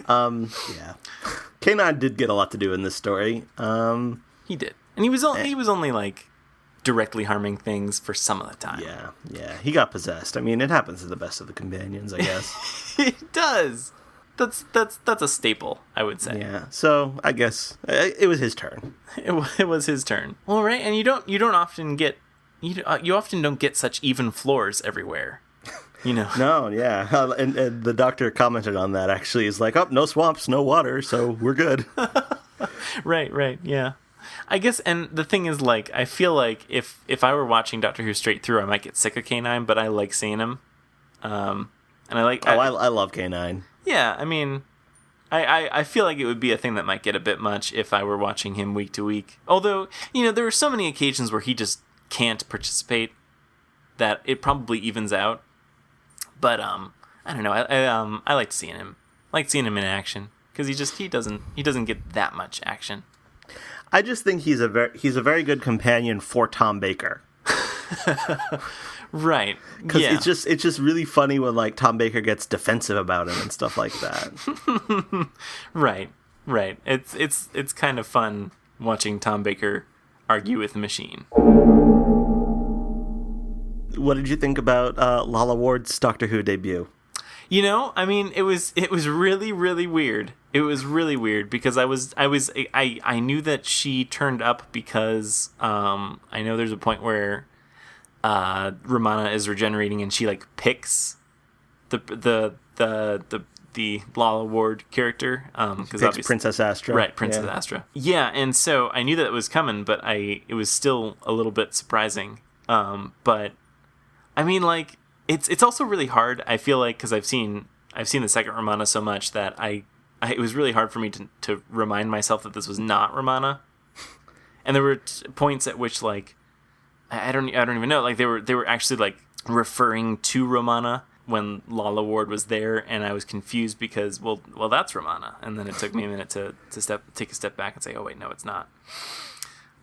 Yeah. K9 did get a lot to do in this story. He did. And he was only like directly harming things for some of the time. Yeah. He got possessed. I mean, it happens to the best of the companions, I guess. It does. That's a staple, I would say. Yeah. So I guess it was his turn. It was his turn. Well, right, and you often don't get such even floors everywhere. You know. No, yeah, and the Doctor commented on that. Actually, he's like, "Oh, no swamps, no water, so we're good." Right, yeah. I guess, and the thing is, like, I feel like if I were watching Doctor Who straight through, I might get sick of K9, but I like seeing him. And I like. I love K9. Yeah, I mean, I feel like it would be a thing that might get a bit much if I were watching him week to week. Although, you know, there are so many occasions where he just can't participate that it probably evens out. But I don't know. I like seeing him. I like seeing him in action because he doesn't get that much action. I just think he's a very good companion for Tom Baker. Right. Because it's just really funny when like Tom Baker gets defensive about him and stuff like that. Right. It's kind of fun watching Tom Baker argue with the machine. What did you think about Lalla Ward's Doctor Who debut? I mean, it was really, really weird. It was really weird because I knew that she turned up because I know there's a point where Romana is regenerating and she like picks the Lalla Ward character because obviously Princess Astra, right? Princess Astra, yeah. And so I knew that it was coming, but it was still a little bit surprising. But I mean, like it's also really hard. I feel like because I've seen the second Romana so much that it was really hard for me to remind myself that this was not Romana. And there were points at which like I don't even know, like they were actually like referring to Romana when Lalla Ward was there, and I was confused because well that's Romana, and then it took me a minute to take a step back and say, oh wait, no, it's not.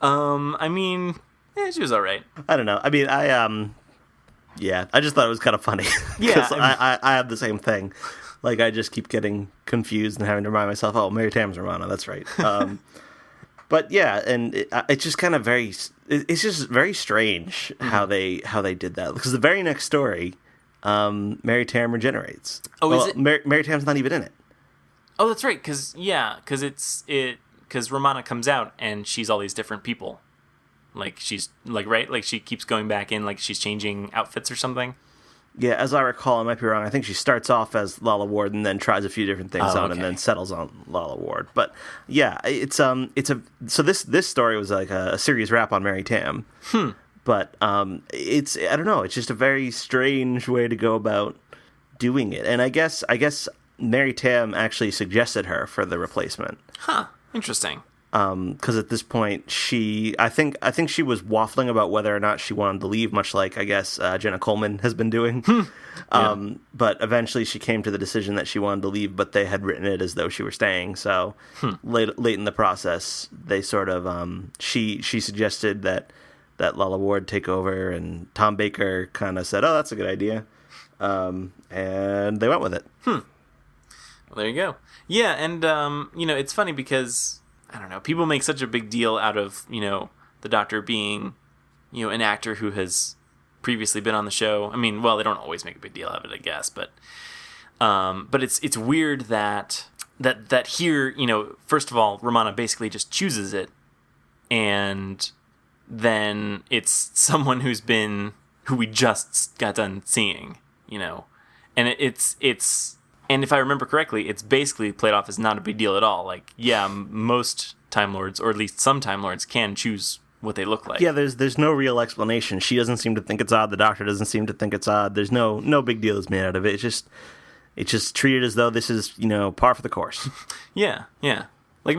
I mean, she was all right. I don't know. I mean, I just thought it was kind of funny. Yeah, I have the same thing. Like I just keep getting confused and having to remind myself, oh, Mary Tam's Romana, that's right. But yeah, and it's just kind of it's just very strange how they did that, because the very next story, Mary Tam regenerates. Oh, is it? Mary Tam's not even in it. Oh, that's right, because Romana comes out and she's all these different people. Like she's like right, like she keeps going back in, like she's changing outfits or something. Yeah, as I recall, I might be wrong. I think she starts off as Lalla Ward and then tries a few different things on, and then settles on Lalla Ward. But yeah, so this story was like a series wrap on Mary Tam. But it's, I don't know, it's just a very strange way to go about doing it. And I guess Mary Tam actually suggested her for the replacement. Huh. Interesting. Because at this point, I think she was waffling about whether or not she wanted to leave, much like I guess Jenna Coleman has been doing. But eventually, she came to the decision that she wanted to leave, but they had written it as though she were staying. So late in the process, they sort of she suggested that Lalla Ward take over, and Tom Baker kind of said, "Oh, that's a good idea," and they went with it. Well, there you go. Yeah, and it's funny because I don't know, people make such a big deal out of, the Doctor being, an actor who has previously been on the show. I mean, well, they don't always make a big deal out of it, I guess, but it's weird that here, first of all, Romana basically just chooses it, and then it's someone who we just got done seeing, and it's. And if I remember correctly, it's basically played off as not a big deal at all. Like, yeah, most Time Lords, or at least some Time Lords, can choose what they look like. Yeah, there's no real explanation. She doesn't seem to think it's odd. The Doctor doesn't seem to think it's odd. There's no big deal is made out of it. It's just treated as though this is, par for the course. Yeah. Like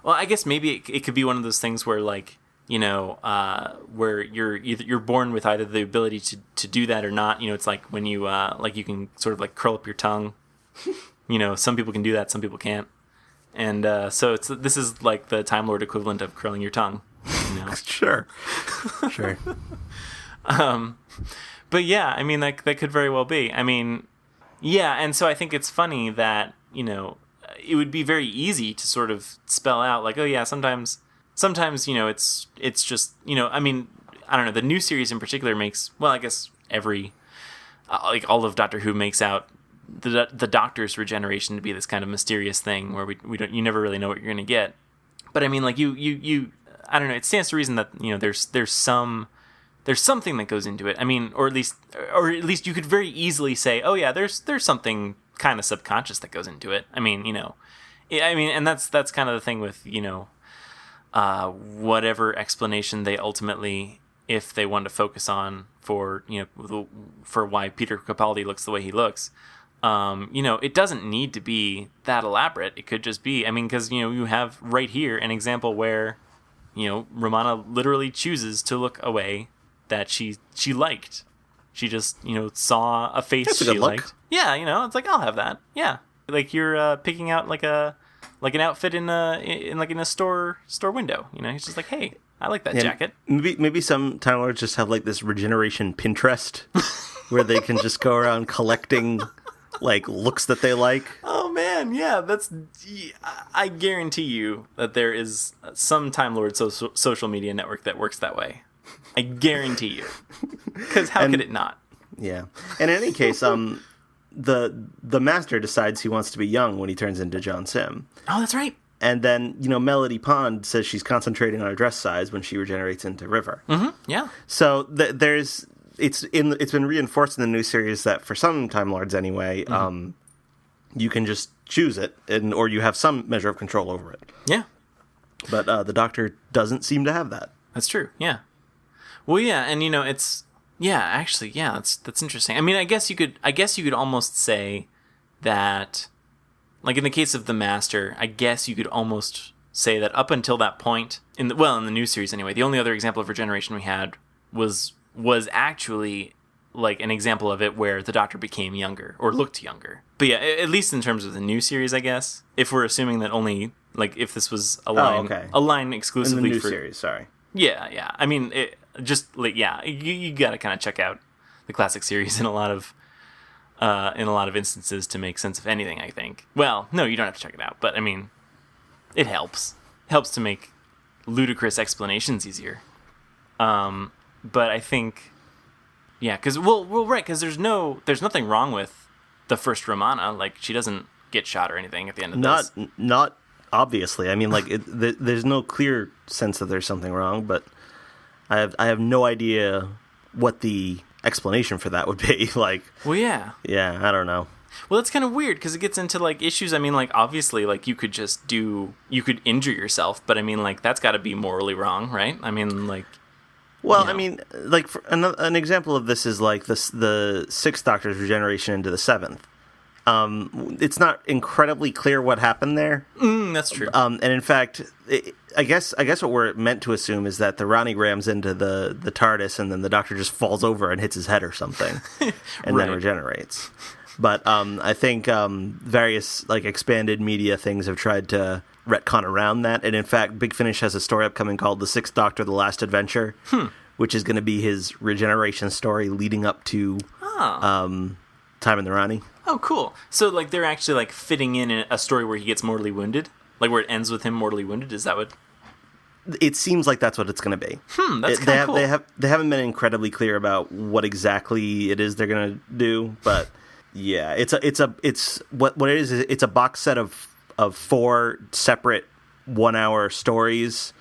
I guess maybe it could be one of those things where like, where you're born with either the ability to do that or not. It's like when you like you can sort of like curl up your tongue. Some people can do that, some people can't, and so this is like the Time Lord equivalent of curling your tongue. Sure. But yeah, I mean that could very well be. I mean, yeah, and so I think it's funny that it would be very easy to sort of spell out like, oh yeah, sometimes it's just I mean, I don't know, the new series in particular makes, well, I guess every like all of Doctor Who makes out the Doctor's regeneration to be this kind of mysterious thing where you never really know what you're going to get. But I mean, like you I don't know, it stands to reason that there's something that goes into it. I mean, or at least you could very easily say, oh yeah, there's something kind of subconscious that goes into it. I mean, and that's kind of the thing with whatever explanation they ultimately, if they want to focus on for why Peter Capaldi looks the way he looks. It doesn't need to be that elaborate. It could just be, I mean, because, you have right here an example where, Romana literally chooses to look a way that she liked. She just, saw a face she liked. Yeah, it's like, I'll have that. Yeah. Like you're picking out like an outfit in a store window, It's just like, hey, I like that jacket. Maybe some Time Lords just have like this regeneration Pinterest where they can just go around collecting like looks that they like. Oh man, yeah, I guarantee you that there is some Time Lord social media network that works that way. I guarantee you. Because how could it not? Yeah. And in any case, the Master decides he wants to be young when he turns into John Sim. Oh, that's right. And then, Melody Pond says she's concentrating on her dress size when she regenerates into River. Mm-hmm. Yeah. So it's been reinforced in the new series that for some Time Lords anyway, you can just choose it, or you have some measure of control over it. Yeah. But the Doctor doesn't seem to have that. That's true. Yeah. Well, yeah, and it's actually, that's interesting. I mean, I guess you could almost say that. Like in the case of the Master, I guess you could almost say that up until that point, in the new series anyway, the only other example of regeneration we had was actually like an example of it where the Doctor became younger or looked younger. But yeah, at least in terms of the new series, I guess, if we're assuming that only like if this was a line exclusively in the new for series. Sorry. Yeah. I mean, you got to kind of check out the classic series in a lot of instances to make sense of anything, I think. Well, no, you don't have to check it out, but I mean, it helps. Helps to make ludicrous explanations easier. But I think, yeah, because right, because there's nothing wrong with the first Romana. Like, she doesn't get shot or anything at the end of this. Not obviously. I mean, like, there's no clear sense that there's something wrong, but I have no idea what the explanation for that would be. Like, well, yeah, I don't know. Well, it's kind of weird because it gets into like issues. I mean, like, obviously, like, you could injure yourself, but I mean, like, that's got to be morally wrong, right? I mean, like, I mean, like, for an example of this is like the Sixth Doctor's regeneration into the Seventh. It's not incredibly clear what happened there. That's true. And in fact, I guess what we're meant to assume is that the Ronnie grams into the TARDIS, and then the Doctor just falls over and hits his head or something, and right. then regenerates. But I think various like expanded media things have tried to retcon around that, and in fact, Big Finish has a story upcoming called "The Sixth Doctor: The Last Adventure," which is going to be his regeneration story leading up to Time in the Ronnie. Oh, cool. So, like, they're actually, like, fitting in a story where he gets mortally wounded? Like, where it ends with him mortally wounded? Is that what... It seems like that's what it's going to be. That's kind of cool. They haven't been incredibly clear about what exactly it is they're going to do, but, yeah, it's what it is, it's a box set of 4 separate 1-hour stories,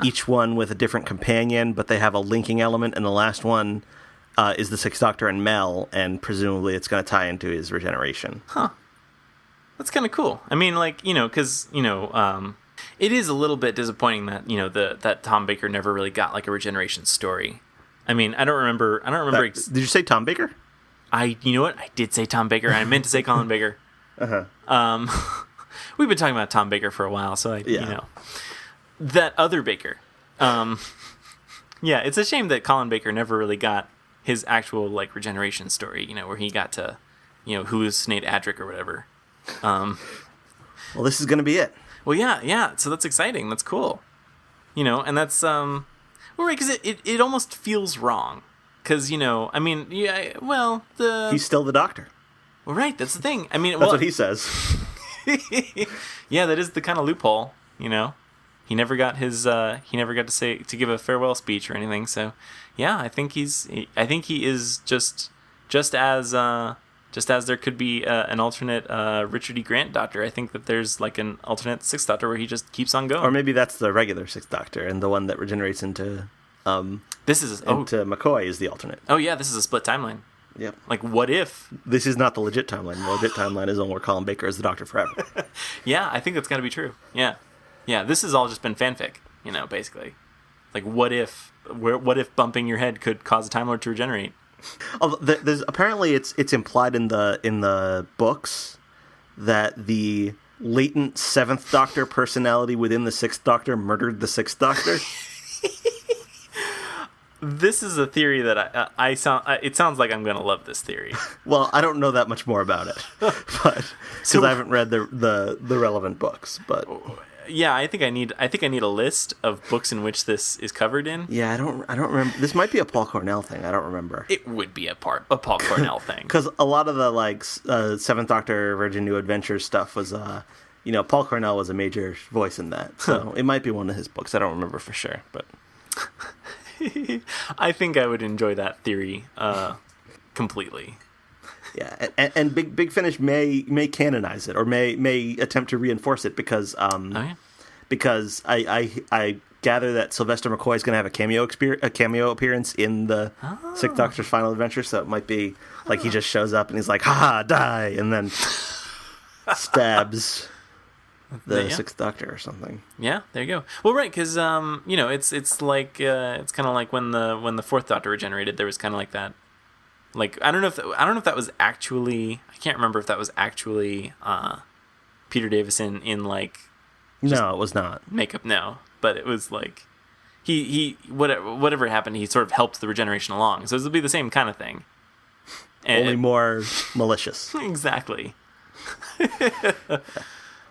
each one with a different companion, but they have a linking element, and the last one... is the Sixth Doctor and Mel, and presumably it's going to tie into his regeneration. Huh. That's kind of cool. I mean, like, because, it is a little bit disappointing that, that Tom Baker never really got, like, a regeneration story. I mean, I don't remember. Did you say Tom Baker? You know what? I did say Tom Baker. I meant to say Colin Baker. Uh-huh. We've been talking about Tom Baker for a while, so that other Baker. Yeah, it's a shame that Colin Baker never really got his actual, like, regeneration story, where he got to, hallucinate Adric or whatever. Well, this is going to be it. Well, yeah. So that's exciting. That's cool. And that's, well, right, because it almost feels wrong. Because, I mean, he's still the Doctor. Well, right, that's the thing. I mean, that's what he says. Yeah, that is the kind of loophole, He never got to give a farewell speech or anything, so... Yeah, I think he is just as there could be an alternate Richard E. Grant Doctor. I think that there's like an alternate Sixth Doctor where he just keeps on going. Or maybe that's the regular Sixth Doctor, and the one that regenerates into McCoy is the alternate. Oh yeah, this is a split timeline. Yep. Like, what if this is not the legit timeline? The legit timeline is one where Colin Baker is the Doctor forever. Yeah, I think that's got to be true. Yeah. This has all just been fanfic. Basically. Like, what if bumping your head could cause a Time Lord to regenerate? There's apparently it's implied in the books that the latent Seventh Doctor personality within the Sixth Doctor murdered the Sixth Doctor. This is a theory that it sounds like I'm going to love this theory. Well, I don't know that much more about it, but because I haven't read the relevant books, but. yeah, I think I need a list of books in which this is covered in. Yeah, I don't remember. This might be a Paul Cornell thing. I don't remember. It would be a Paul Cornell thing. Because a lot of the like Seventh Doctor, Virgin New Adventures stuff was, Paul Cornell was a major voice in that. So it might be one of his books. I don't remember for sure, but I think I would enjoy that theory completely. Yeah, and Big Finish may canonize it or may attempt to reinforce it because because I gather that Sylvester McCoy is going to have a cameo appearance in the Sixth Doctor's final adventure, so it might be like he just shows up and he's like, "Ha, die," and then stabs the Sixth Doctor or something. Yeah, there you go. Well, right, because it's like it's kind of like when the Fourth Doctor regenerated, there was kind of like that. Like I don't know if that was actually, I can't remember if that was actually Peter Davison in like. No, it was not makeup. No, but it was like he whatever happened, he sort of helped the regeneration along. So this will be the same kind of thing. Only more malicious. Exactly.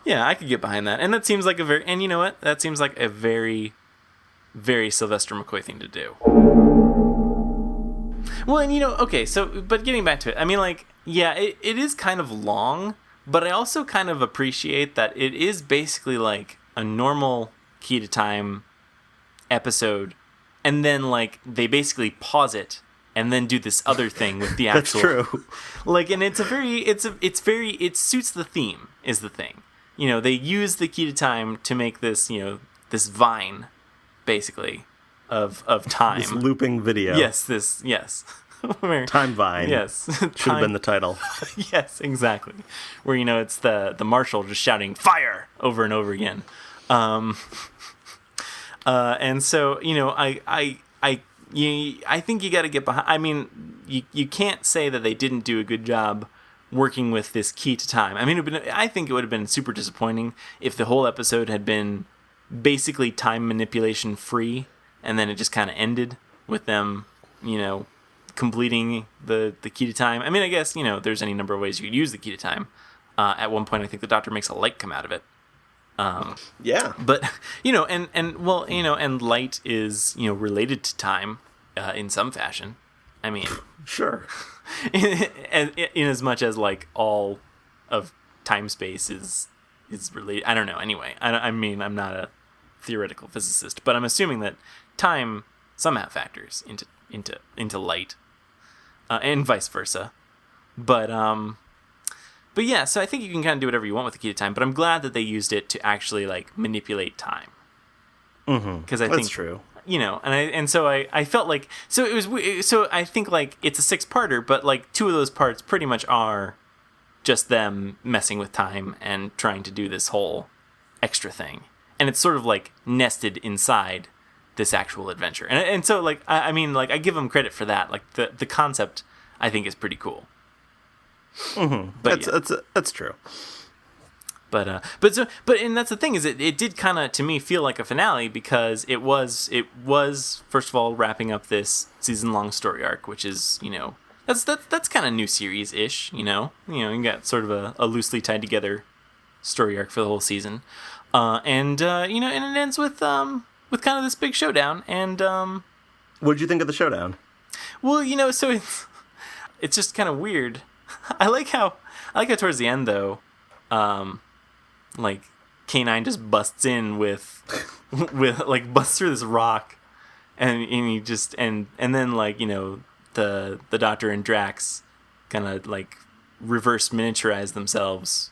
Yeah, I could get behind that, and that seems like and you know what? That seems like a very, very Sylvester McCoy thing to do. Well, and okay, so, but getting back to it, I mean, like, yeah, it is kind of long, but I also kind of appreciate that it is basically like a normal Key to Time episode, and then, like, they basically pause it, and then do this other thing with the actual... That's true. Like, and it suits the theme, is the thing. They use the Key to Time to make this, this vine, basically, of time. This looping video. Yes. Time Vine. Yes. Should have been the title. Yes, exactly. Where, it's the marshal just shouting, "Fire!" over and over again. And so, I think you got to get behind... I mean, you can't say that they didn't do a good job working with this Key to Time. I mean, I think it would have been super disappointing if the whole episode had been basically time manipulation free, and then it just kind of ended with them, completing the Key to Time. I mean, I guess, there's any number of ways you could use the Key to Time. At one point, I think the Doctor makes a light come out of it. Yeah. But, and light is, related to time in some fashion. I mean... Sure. in as much as, like, all of time-space is related. I don't know, anyway. I mean, I'm not a theoretical physicist, but I'm assuming that time somehow factors into light, and vice versa. But yeah, so I think you can kind of do whatever you want with the Key to Time, but I'm glad that they used it to actually, like, manipulate time. Mm-hmm. Because I think that's true. So I felt like, so I think, like, it's a 6-parter, but, like, 2 of those parts pretty much are just them messing with time and trying to do this whole extra thing. And it's sort of, like, nested inside this actual adventure. And so, like, I mean, like, I give them credit for that. Like, the concept, I think, is pretty cool. Mm-hmm. But that's true. But and that's the thing, is it did kind of, to me, feel like a finale, because it was first of all wrapping up this season-long story arc, which is, that's kind of new series-ish, you got sort of a loosely tied together story arc for the whole season. And it ends with kind of this big showdown. And what did you think of the showdown? Well, so it's just kind of weird. I like how towards the end, though, like, K9 just busts in with like, busts through this rock, and he just and then, like, the Doctor and Drax kind of, like, reverse miniaturize themselves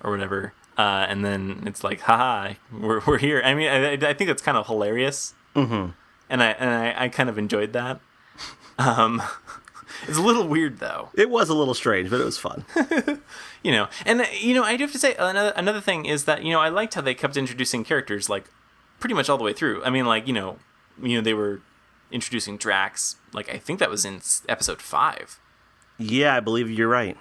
or whatever. And then it's like, haha, we're here. I mean, I think that's kind of hilarious. Mm-hmm. And I kind of enjoyed that. It's a little weird, though. It was a little strange, but it was fun. And I do have to say, another thing is that, I liked how they kept introducing characters, like, pretty much all the way through. I mean, like, they were introducing Drax, like, I think that was in episode 5. Yeah, I believe you're right.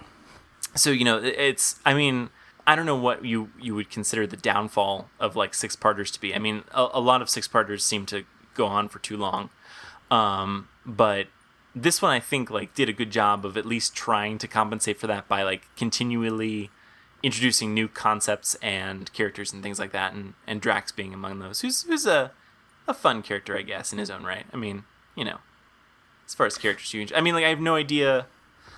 So, it's, I mean, I don't know what you would consider the downfall of, like, 6-parters to be. I mean, a lot of 6-parters seem to go on for too long. But this one, I think, like, did a good job of at least trying to compensate for that by, like, continually introducing new concepts and characters and things like that, and Drax being among those. Who's a fun character, I guess, in his own right. I mean, as far as characters, I mean, like, I have no idea.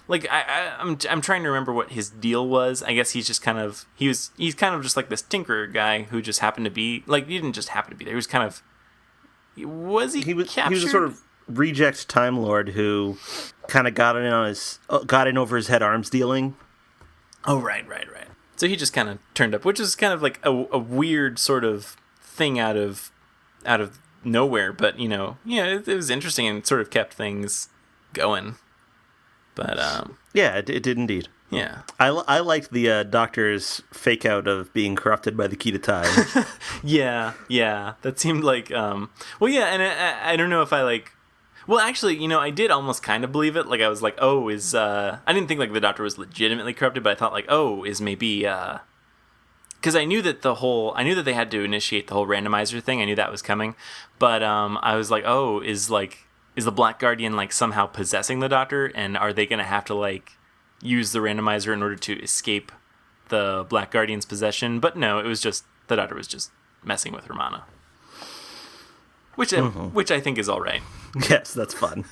Like, I'm trying to remember what his deal was. I guess he's just kind of he's kind of just like this tinkerer guy who just happened to be, like, he didn't just happen to be there. He was kind of he was captured? He was a sort of reject Time Lord who kind of got in over his head arms dealing. Oh, right. So he just kind of turned up, which is kind of like a weird sort of thing out of nowhere, but it was interesting and sort of kept things going. But yeah, it did indeed. Yeah, I liked the Doctor's fake out of being corrupted by the key to time. yeah, that seemed like well, yeah, and I don't know if I like. Well, actually, I did almost kind of believe it. Like, I was like, oh, I didn't think, like, the Doctor was legitimately corrupted, but I thought, like, oh, is maybe, because I knew that they had to initiate the whole randomizer thing. I knew that was coming. But I was like, oh, is the Black Guardian, like, somehow possessing the Doctor? And are they going to have to, like, use the randomizer in order to escape the Black Guardian's possession? But no, it was just, the Doctor was just messing with Romana. Which I think is all right. Yes, that's fun.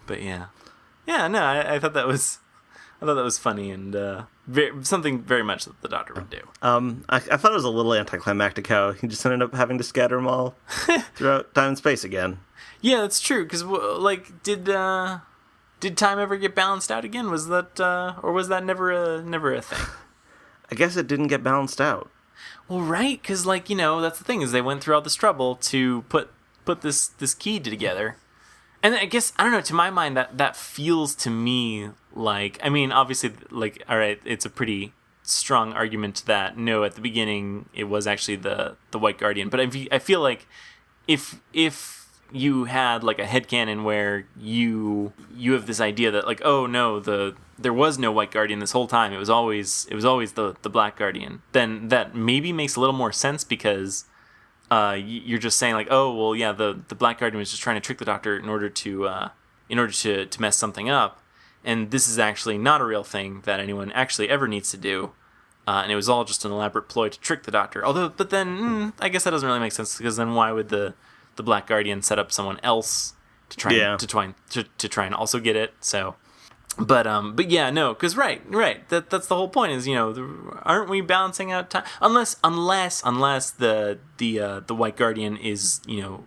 But yeah, no, I thought that was funny and something very much that the Doctor would do. I thought it was a little anticlimactic how he just ended up having to scatter them all throughout time and space again. Yeah, that's true. Because like, did time ever get balanced out again? Was that or was that never a thing? I guess it didn't get balanced out. Well, right, because, like, that's the thing, is they went through all this trouble to put this key together. And I guess, I don't know, to my mind, that feels to me like, I mean, obviously, like, all right, it's a pretty strong argument that, no, at the beginning, it was actually the White Guardian. But I feel like if you had, like, a headcanon where you have this idea that, like, oh, no, there was no White Guardian this whole time. It was always the Black Guardian. Then that maybe makes a little more sense because you're just saying, like, oh, well, yeah, the Black Guardian was just trying to trick the Doctor in order to mess something up, and this is actually not a real thing that anyone actually ever needs to do, and it was all just an elaborate ploy to trick the Doctor. But then I guess that doesn't really make sense, because then why would the Black Guardian set up someone else to try and also get it? So. But yeah, no, because right, that's the whole point. Is aren't we balancing out time? Unless the White Guardian is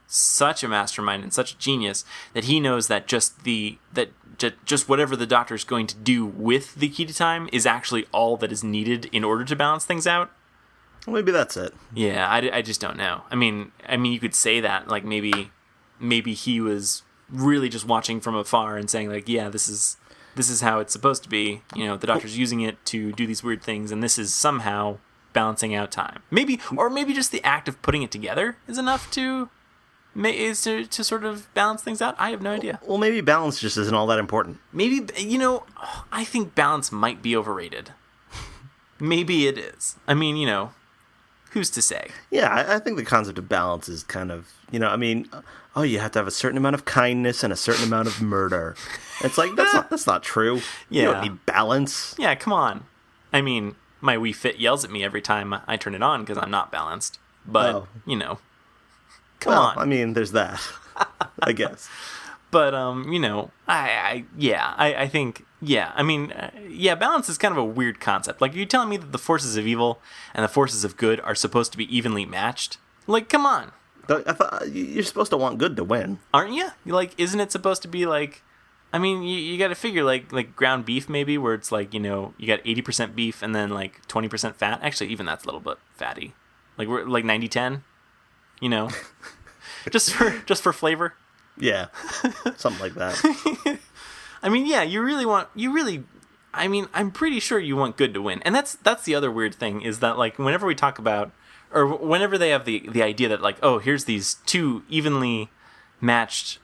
such a mastermind and such a genius that he knows that just whatever the Doctor's going to do with the key to time is actually all that is needed in order to balance things out. Well, maybe that's it. Yeah, I just don't know. I mean, you could say that, like, maybe he was really just watching from afar and saying, like, yeah, this is how it's supposed to be. The Doctor's using it to do these weird things, and this is somehow balancing out time. Maybe just the act of putting it together is enough to sort of balance things out. I have no idea. Well, maybe balance just isn't all that important. Maybe, I think balance might be overrated. Maybe it is. I mean, who's to say? Yeah, I think the concept of balance is kind of, you have to have a certain amount of kindness and a certain amount of murder. It's like, that's not true. Yeah. You don't need balance. Yeah, come on. I mean, my Wii Fit yells at me every time I turn it on because I'm not balanced. But, come on. I mean, there's that, I guess. But, I think, yeah, I mean, balance is kind of a weird concept. Like, you're telling me that the forces of evil and the forces of good are supposed to be evenly matched? Like, come on. I thought you're supposed to want good to win. Aren't you? Like, isn't it supposed to be, like, I mean, you got to figure, like ground beef, maybe, where it's, like, you got 80% beef and then, like, 20% fat. Actually, even that's a little bit fatty. Like, we're, like, 90-10, just for flavor. Yeah, something like that. I mean, yeah, I'm pretty sure you want good to win. And that's the other weird thing, is that, like, whenever we talk about, or whenever they have the idea that, like, oh, here's these two evenly matched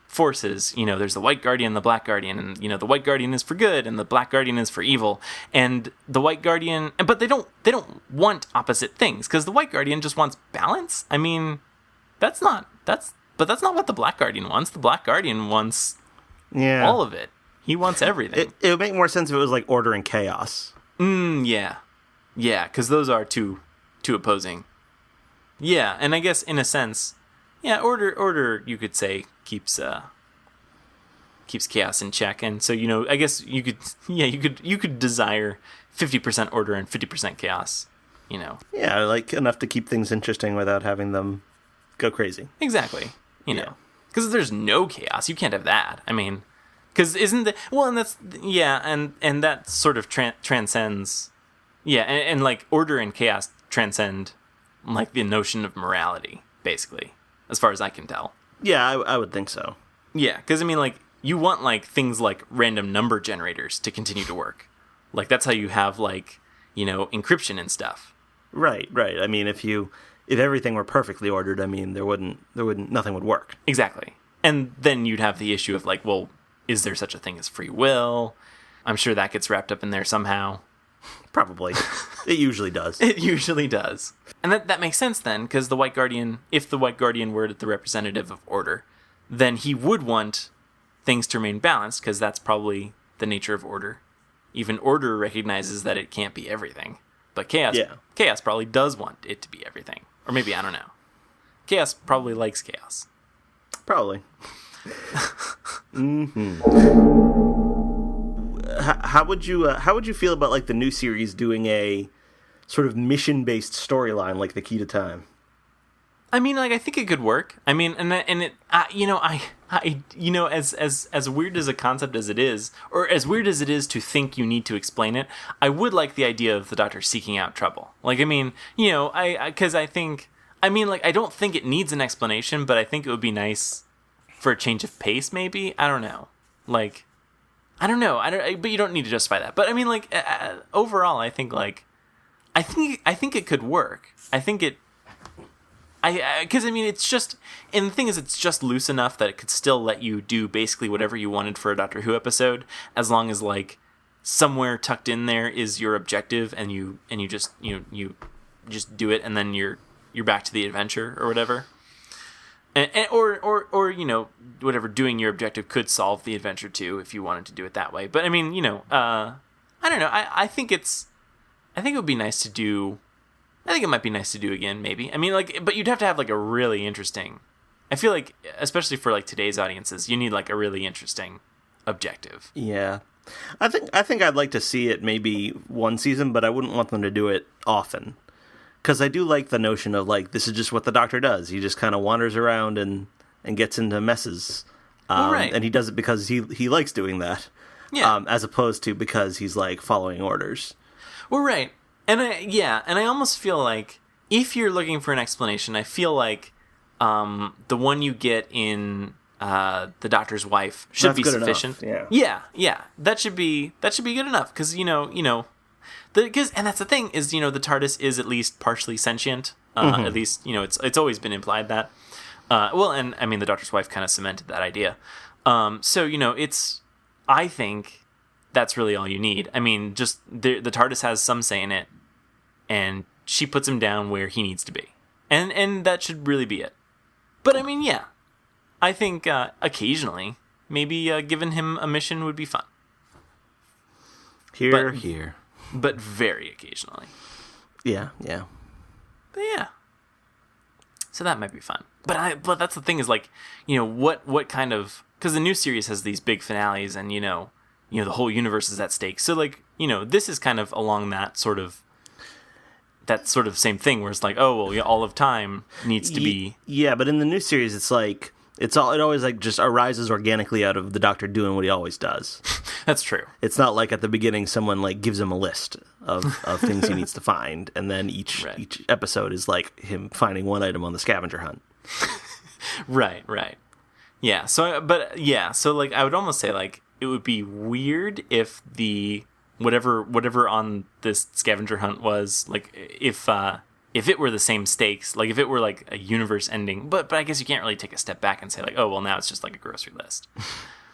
forces, there's the White Guardian and the Black Guardian, and, the White Guardian is for good and the Black Guardian is for evil, and the White Guardian, but they don't want opposite things, because the White Guardian just wants balance. I mean, that's not what the Black Guardian wants. The Black Guardian wants all of it. He wants everything. It would make more sense if it was like order and chaos. Yeah. Yeah, because those are two opposing. Yeah, and I guess in a sense, yeah, order you could say keeps chaos in check, and so I guess you could desire 50% order and 50% chaos. Yeah, like enough to keep things interesting without having them go crazy. Exactly. Because if there's no chaos, you can't have that. I mean, because isn't that and that's and that sort of transcends. Yeah, and like order and chaos transcend like the notion of morality, basically, as far as I can tell. Yeah, I would think so. Yeah, because I mean, like, you want like things like random number generators to continue to work. Like that's how you have like encryption and stuff. Right. I mean, if everything were perfectly ordered, I mean, nothing would work. Exactly, and then you'd have the issue of like, well, is there such a thing as free will? I'm sure that gets wrapped up in there somehow. Probably. It usually does. It usually does. And that makes sense then, because the White Guardian, if the White Guardian were the representative of order, then he would want things to remain balanced, because that's probably the nature of order. Even order recognizes that it can't be everything. But chaos probably does want it to be everything. Or maybe, I don't know. Chaos probably likes chaos. Probably. Mm-hmm. How would you feel about like the new series doing a sort of mission-based storyline like The Key to Time? I mean, like, I think it could work. I mean, and it, as weird as a concept as it is, or as weird as it is to think you need to explain it, I would like the idea of the Doctor seeking out trouble. Like, I mean, because I think, I mean, like, I don't think it needs an explanation, but I think it would be nice for a change of pace, maybe. I don't know. Like, I don't know. But you don't need to justify that. But I mean, like, overall, I think it could work. I think it. Because I mean, it's just, and the thing is, it's just loose enough that it could still let you do basically whatever you wanted for a Doctor Who episode, as long as like somewhere tucked in there is your objective, and you just you just do it, and then you're back to the adventure or whatever. Or whatever, doing your objective could solve the adventure too if you wanted to do it that way. But I mean, I don't know. I think it would be nice to do. I think it might be nice to do again, maybe. I mean, like, but you'd have to have like a really interesting. I feel like, especially for like today's audiences, you need like a really interesting objective. Yeah, I think I'd like to see it maybe one season, but I wouldn't want them to do it often. Because I do like the notion of, like, this is just what the Doctor does. He just kind of wanders around and gets into messes. Right. And he does it because he likes doing that. Yeah. As opposed to because he's, like, following orders. Well, right. And I almost feel like, if you're looking for an explanation, I feel like the one you get in The Doctor's Wife should be sufficient. Enough. Yeah. Yeah. That should be good enough. Because, and that's the thing is, the TARDIS is at least partially sentient. Mm-hmm. At least, it's always been implied that. And I mean, The Doctor's Wife kind of cemented that idea. I think that's really all you need. I mean, just the TARDIS has some say in it, and she puts him down where he needs to be. And that should really be it. But I mean, yeah, I think occasionally, maybe giving him a mission would be fun. Here. But very occasionally. Yeah. But yeah. So that might be fun. But that's the thing is, like, what kind of... Because the new series has these big finales, and, the whole universe is at stake. So, like, this is kind of along that sort of same thing, where it's like, oh, well, all of time needs to be... Yeah, but in the new series, it's like... It always like just arises organically out of the Doctor doing what he always does. That's true. It's not like at the beginning someone like gives him a list of things he needs to find, and then each episode is like him finding one item on the scavenger hunt. Right. Yeah. So like I would almost say like it would be weird if the whatever on this scavenger hunt was like if it were the same stakes, like if it were like a universe ending, but I guess you can't really take a step back and say like, oh, well, now it's just like a grocery list.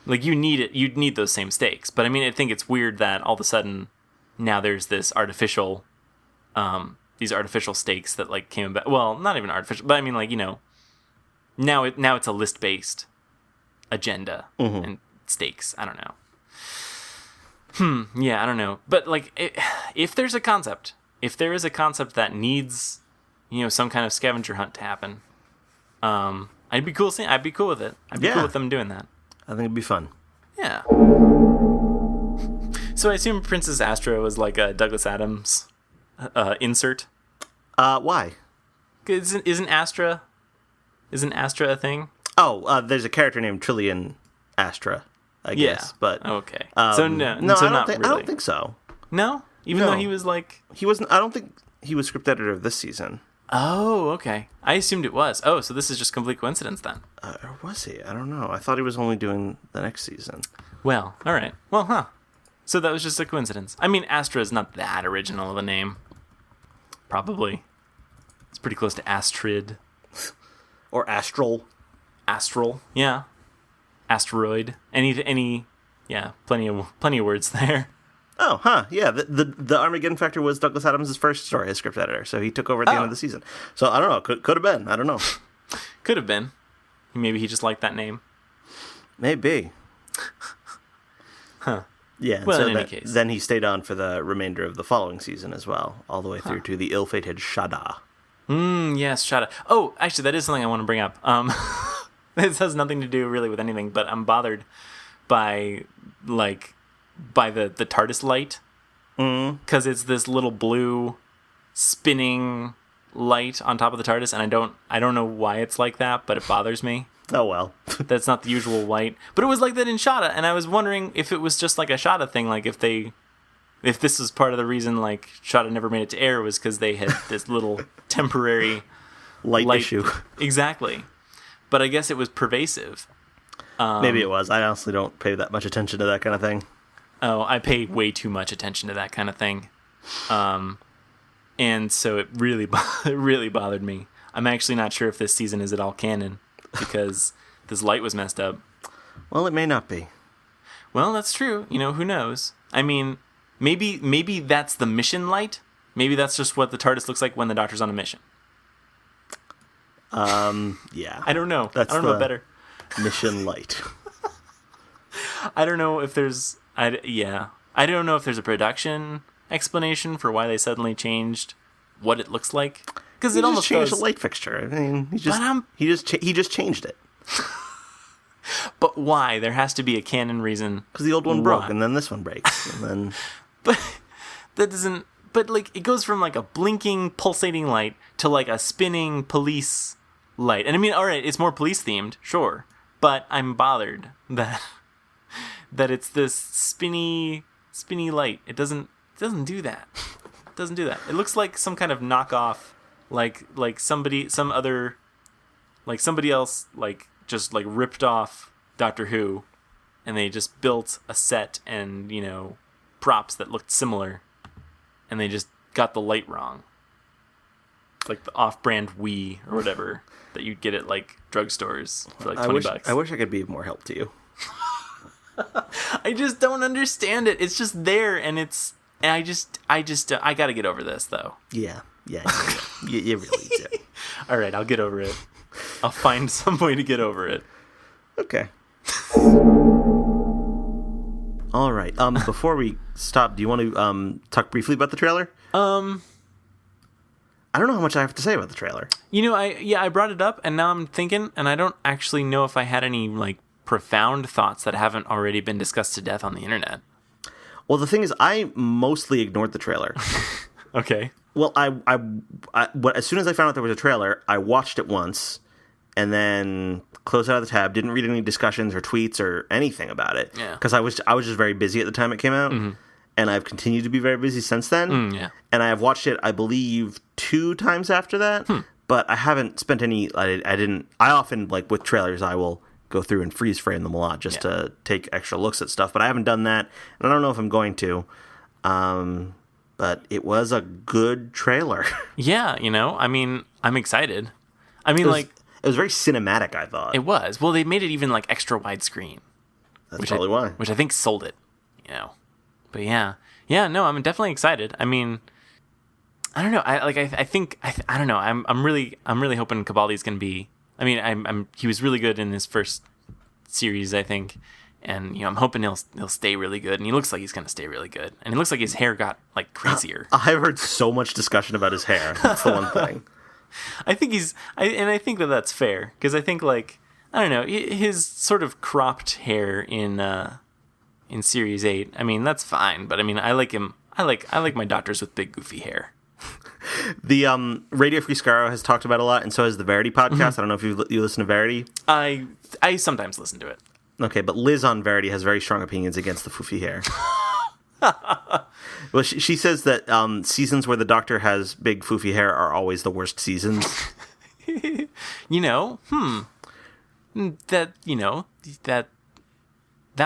Like you'd need those same stakes. But I mean, I think it's weird that all of a sudden now there's this artificial, these artificial stakes that like came about. Well, not even artificial, but I mean like, now it's a list-based agenda and stakes. I don't know. Yeah, I don't know. But, like, if there is a concept that needs, some kind of scavenger hunt to happen, I'd be cool with it. I'd be cool with them doing that. I think it'd be fun. Yeah. So I assume Princess Astra was like a Douglas Adams insert. Why? Isn't Astra a thing? Oh, there's a character named Trillian Astra, I guess. But okay. So I don't think so. No, though he was like he wasn't. I don't think he was script editor of this season. Oh, okay. I assumed it was. Oh, so this is just complete coincidence then. Or was he? I don't know. I thought he was only doing the next season. Well, all right. Well, So that was just a coincidence. I mean, Astra is not that original of a name. Probably. It's pretty close to Astrid. Or Astral. Astral, yeah. Asteroid. Yeah, plenty of words there. Oh, yeah. The Armageddon Factor was Douglas Adams' first story as script editor, so he took over at the end of the season. So I don't know. Could have been. I don't know. Could have been. Maybe he just liked that name. Maybe. Huh. Yeah. Well, so in any case. Then he stayed on for the remainder of the following season as well, all the way through to the ill-fated Shada. Yes, Shada. Oh, actually, that is something I want to bring up. This has nothing to do really with anything, but I'm bothered by the TARDIS light, because it's this little blue spinning light on top of the TARDIS, and I don't know why it's like that, but it bothers me. Oh well. That's not the usual light, but it was like that in Shada, and I was wondering if it was just like a Shada thing, like if this was part of the reason like Shada never made it to air was because they had this little temporary light issue. Exactly, but I guess it was pervasive. Maybe it was. I honestly don't pay that much attention to that kind of thing. Oh, I pay way too much attention to that kind of thing. And so it really bothered me. I'm actually not sure if this season is at all canon, because this light was messed up. Well, it may not be. Well, that's true. Who knows? I mean, maybe that's the mission light. Maybe that's just what the TARDIS looks like when the Doctor's on a mission. Yeah. I don't know. That's I don't know better. Mission light. I don't know if there's... I don't know if there's a production explanation for why they suddenly changed what it looks like. Because it almost changed the light fixture. I mean, he just changed it. But why? There has to be a canon reason. Because the old one broke, and then this one breaks, and then. But that doesn't. But like, it goes from like a blinking, pulsating light to like a spinning police light. And I mean, all right, it's more police themed, sure. But I'm bothered that it's this spinny light. It doesn't do that. It doesn't do that. It looks like some kind of knockoff, like somebody else just ripped off Doctor Who, and they just built a set and props that looked similar, and they just got the light wrong. Like the off-brand Wii or whatever that you'd get at like drugstores for like $20. I wish I could be of more help to you. I just don't understand it. It's just there, and I gotta get over this though. Yeah, you really do. All right, I'll get over it. I'll find some way to get over it. Okay. All right. Before we stop, do you want to talk briefly about the trailer? I don't know how much I have to say about the trailer. I brought it up, and now I'm thinking, and I don't actually know if I had any like profound thoughts that haven't already been discussed to death on the internet. Well, the thing is, I mostly ignored the trailer. Okay. Well, as soon as I found out there was a trailer, I watched it once, and then closed out of the tab. Didn't read any discussions or tweets or anything about it. Yeah. Because I was just very busy at the time it came out, and I've continued to be very busy since then. Yeah. And I have watched it, I believe, 2 times after that. But I haven't spent any. I didn't. I often, like with trailers, I will go through and freeze frame them a lot just to take extra looks at stuff. But I haven't done that, and I don't know if I'm going to. But it was a good trailer. Yeah, I mean, I'm excited. I mean, it was very cinematic, I thought. It was. Well, they made it even like extra widescreen. That's probably why. Which I think sold it, But yeah, no, I'm definitely excited. I mean, I don't know. I don't know. I'm really hoping Cabaldi's gonna be. I mean, he was really good in his first series, I think, And I'm hoping he'll stay really good, and he looks like he's gonna stay really good, and it looks like his hair got like crazier. I've heard so much discussion about his hair. That's the one thing. I think I think that's fair, because I think, like, I don't know, his sort of cropped hair in Series 8. I mean, that's fine, but I mean, I like him. I like my doctors with big goofy hair. The Radio Free Scaro has talked about it a lot, and so has the Verity podcast. Mm-hmm. I don't know if you listen to Verity. I sometimes listen to it. Okay, but Liz on Verity has very strong opinions against the foofy hair. Well, she says that seasons where the Doctor has big foofy hair are always the worst seasons. That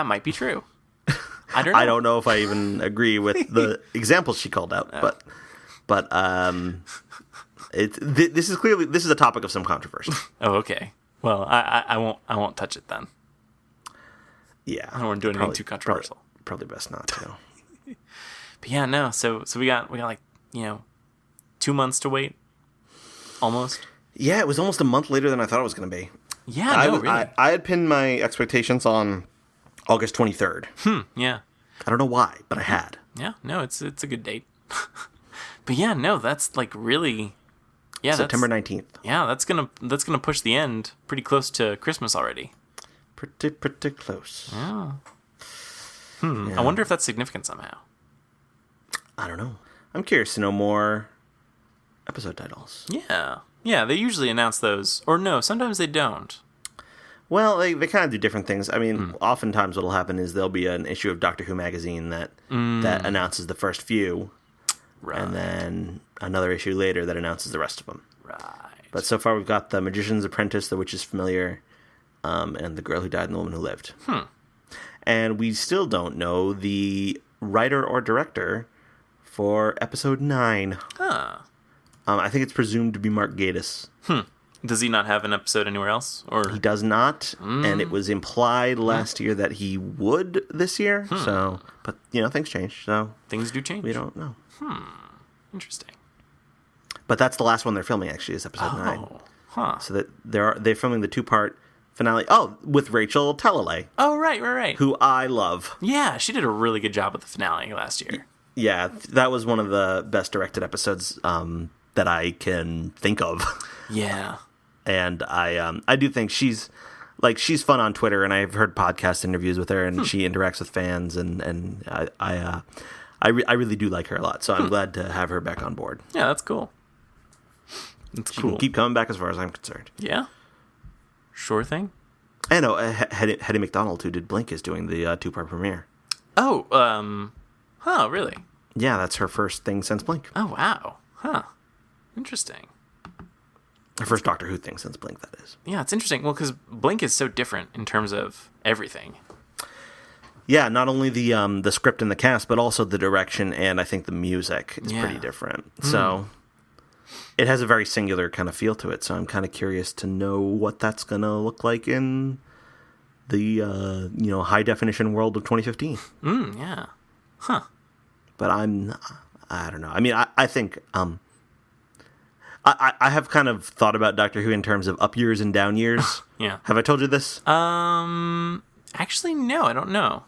might be true. I don't know. I don't know if I even agree with the examples she called out, but this is a topic of some controversy. Oh, okay. Well, I won't touch it then. Yeah, I don't want to do anything too controversial. Probably best not to. But yeah, no. So we got like 2 months to wait, almost. Yeah, it was almost a month later than I thought it was going to be. Yeah, really. I had pinned my expectations on August 23rd. Yeah. I don't know why, but I had. Yeah, no, it's a good date. But yeah, no, that's like really. Yeah, September 19th. Yeah, that's gonna push the end pretty close to Christmas already. Pretty close. Yeah. Yeah. I wonder if that's significant somehow. I don't know. I'm curious to know more episode titles. Yeah. Yeah, they usually announce those. Or no, sometimes they don't. Well, they kind of do different things. I mean, oftentimes what'll happen is there'll be an issue of Doctor Who magazine that announces the first few. Right. And then another issue later that announces the rest of them. Right. But so far we've got The Magician's Apprentice, The Witch's Familiar, and The Girl Who Died and the Woman Who Lived. And we still don't know the writer or director for episode 9. Huh. I think it's presumed to be Mark Gatiss. Does he not have an episode anywhere else? Or he does not, and it was implied last year that he would this year. So, but things change. So things do change. We don't know. Interesting. But that's the last one they're filming. Actually, is episode 9. Huh. So that they're filming the 2-part finale. Oh, with Rachel Talalay. Oh, right. Who I love. Yeah, she did a really good job with the finale last year. Yeah, that was one of the best directed episodes that I can think of. Yeah. And I do think she's fun on Twitter, and I've heard podcast interviews with her, and she interacts with fans, and I really do like her a lot. So I'm glad to have her back on board. Yeah, that's cool. She can keep coming back as far as I'm concerned. Yeah. Sure thing. I know Hetty McDonald, who did Blink, is doing the 2-part premiere. Oh, really? Yeah, that's her first thing since Blink. Oh, wow. Huh. Interesting. Her first Doctor Who thing since Blink, that is. Yeah, it's interesting. Well, because Blink is so different in terms of everything. Yeah, not only the script and the cast, but also the direction, and I think the music is pretty different. So it has a very singular kind of feel to it. So I'm kind of curious to know what that's going to look like in the high definition world of 2015. Yeah. Huh. But I don't know. I mean, I think I have kind of thought about Doctor Who in terms of up years and down years. Yeah. Have I told you this? Actually, no, I don't know.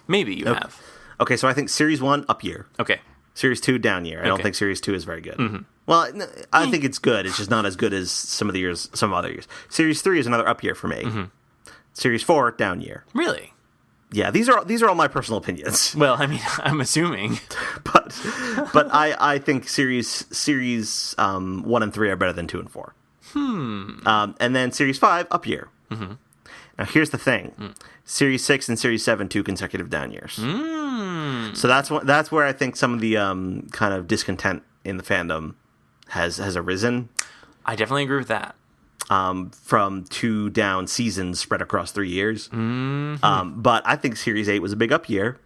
Maybe you have. Okay, so I think Series 1, up year. Okay. Series 2, down year. I don't think Series 2 is very good. Mm-hmm. Well, I think it's good. It's just not as good as some other years. Series 3 is another up year for me. Mm-hmm. Series 4, down year. Really? Yeah, these are all my personal opinions. Well, I mean, I'm assuming. but I think series 1 and 3 are better than 2 and 4. And then Series 5, up year. Mm-hmm. Now, here's the thing. Series 6 and Series 7, 2 consecutive down years. So that's where I think some of the kind of discontent in the fandom has arisen. I definitely agree with that. From 2 down seasons spread across 3 years. But I think Series 8 was a big up year.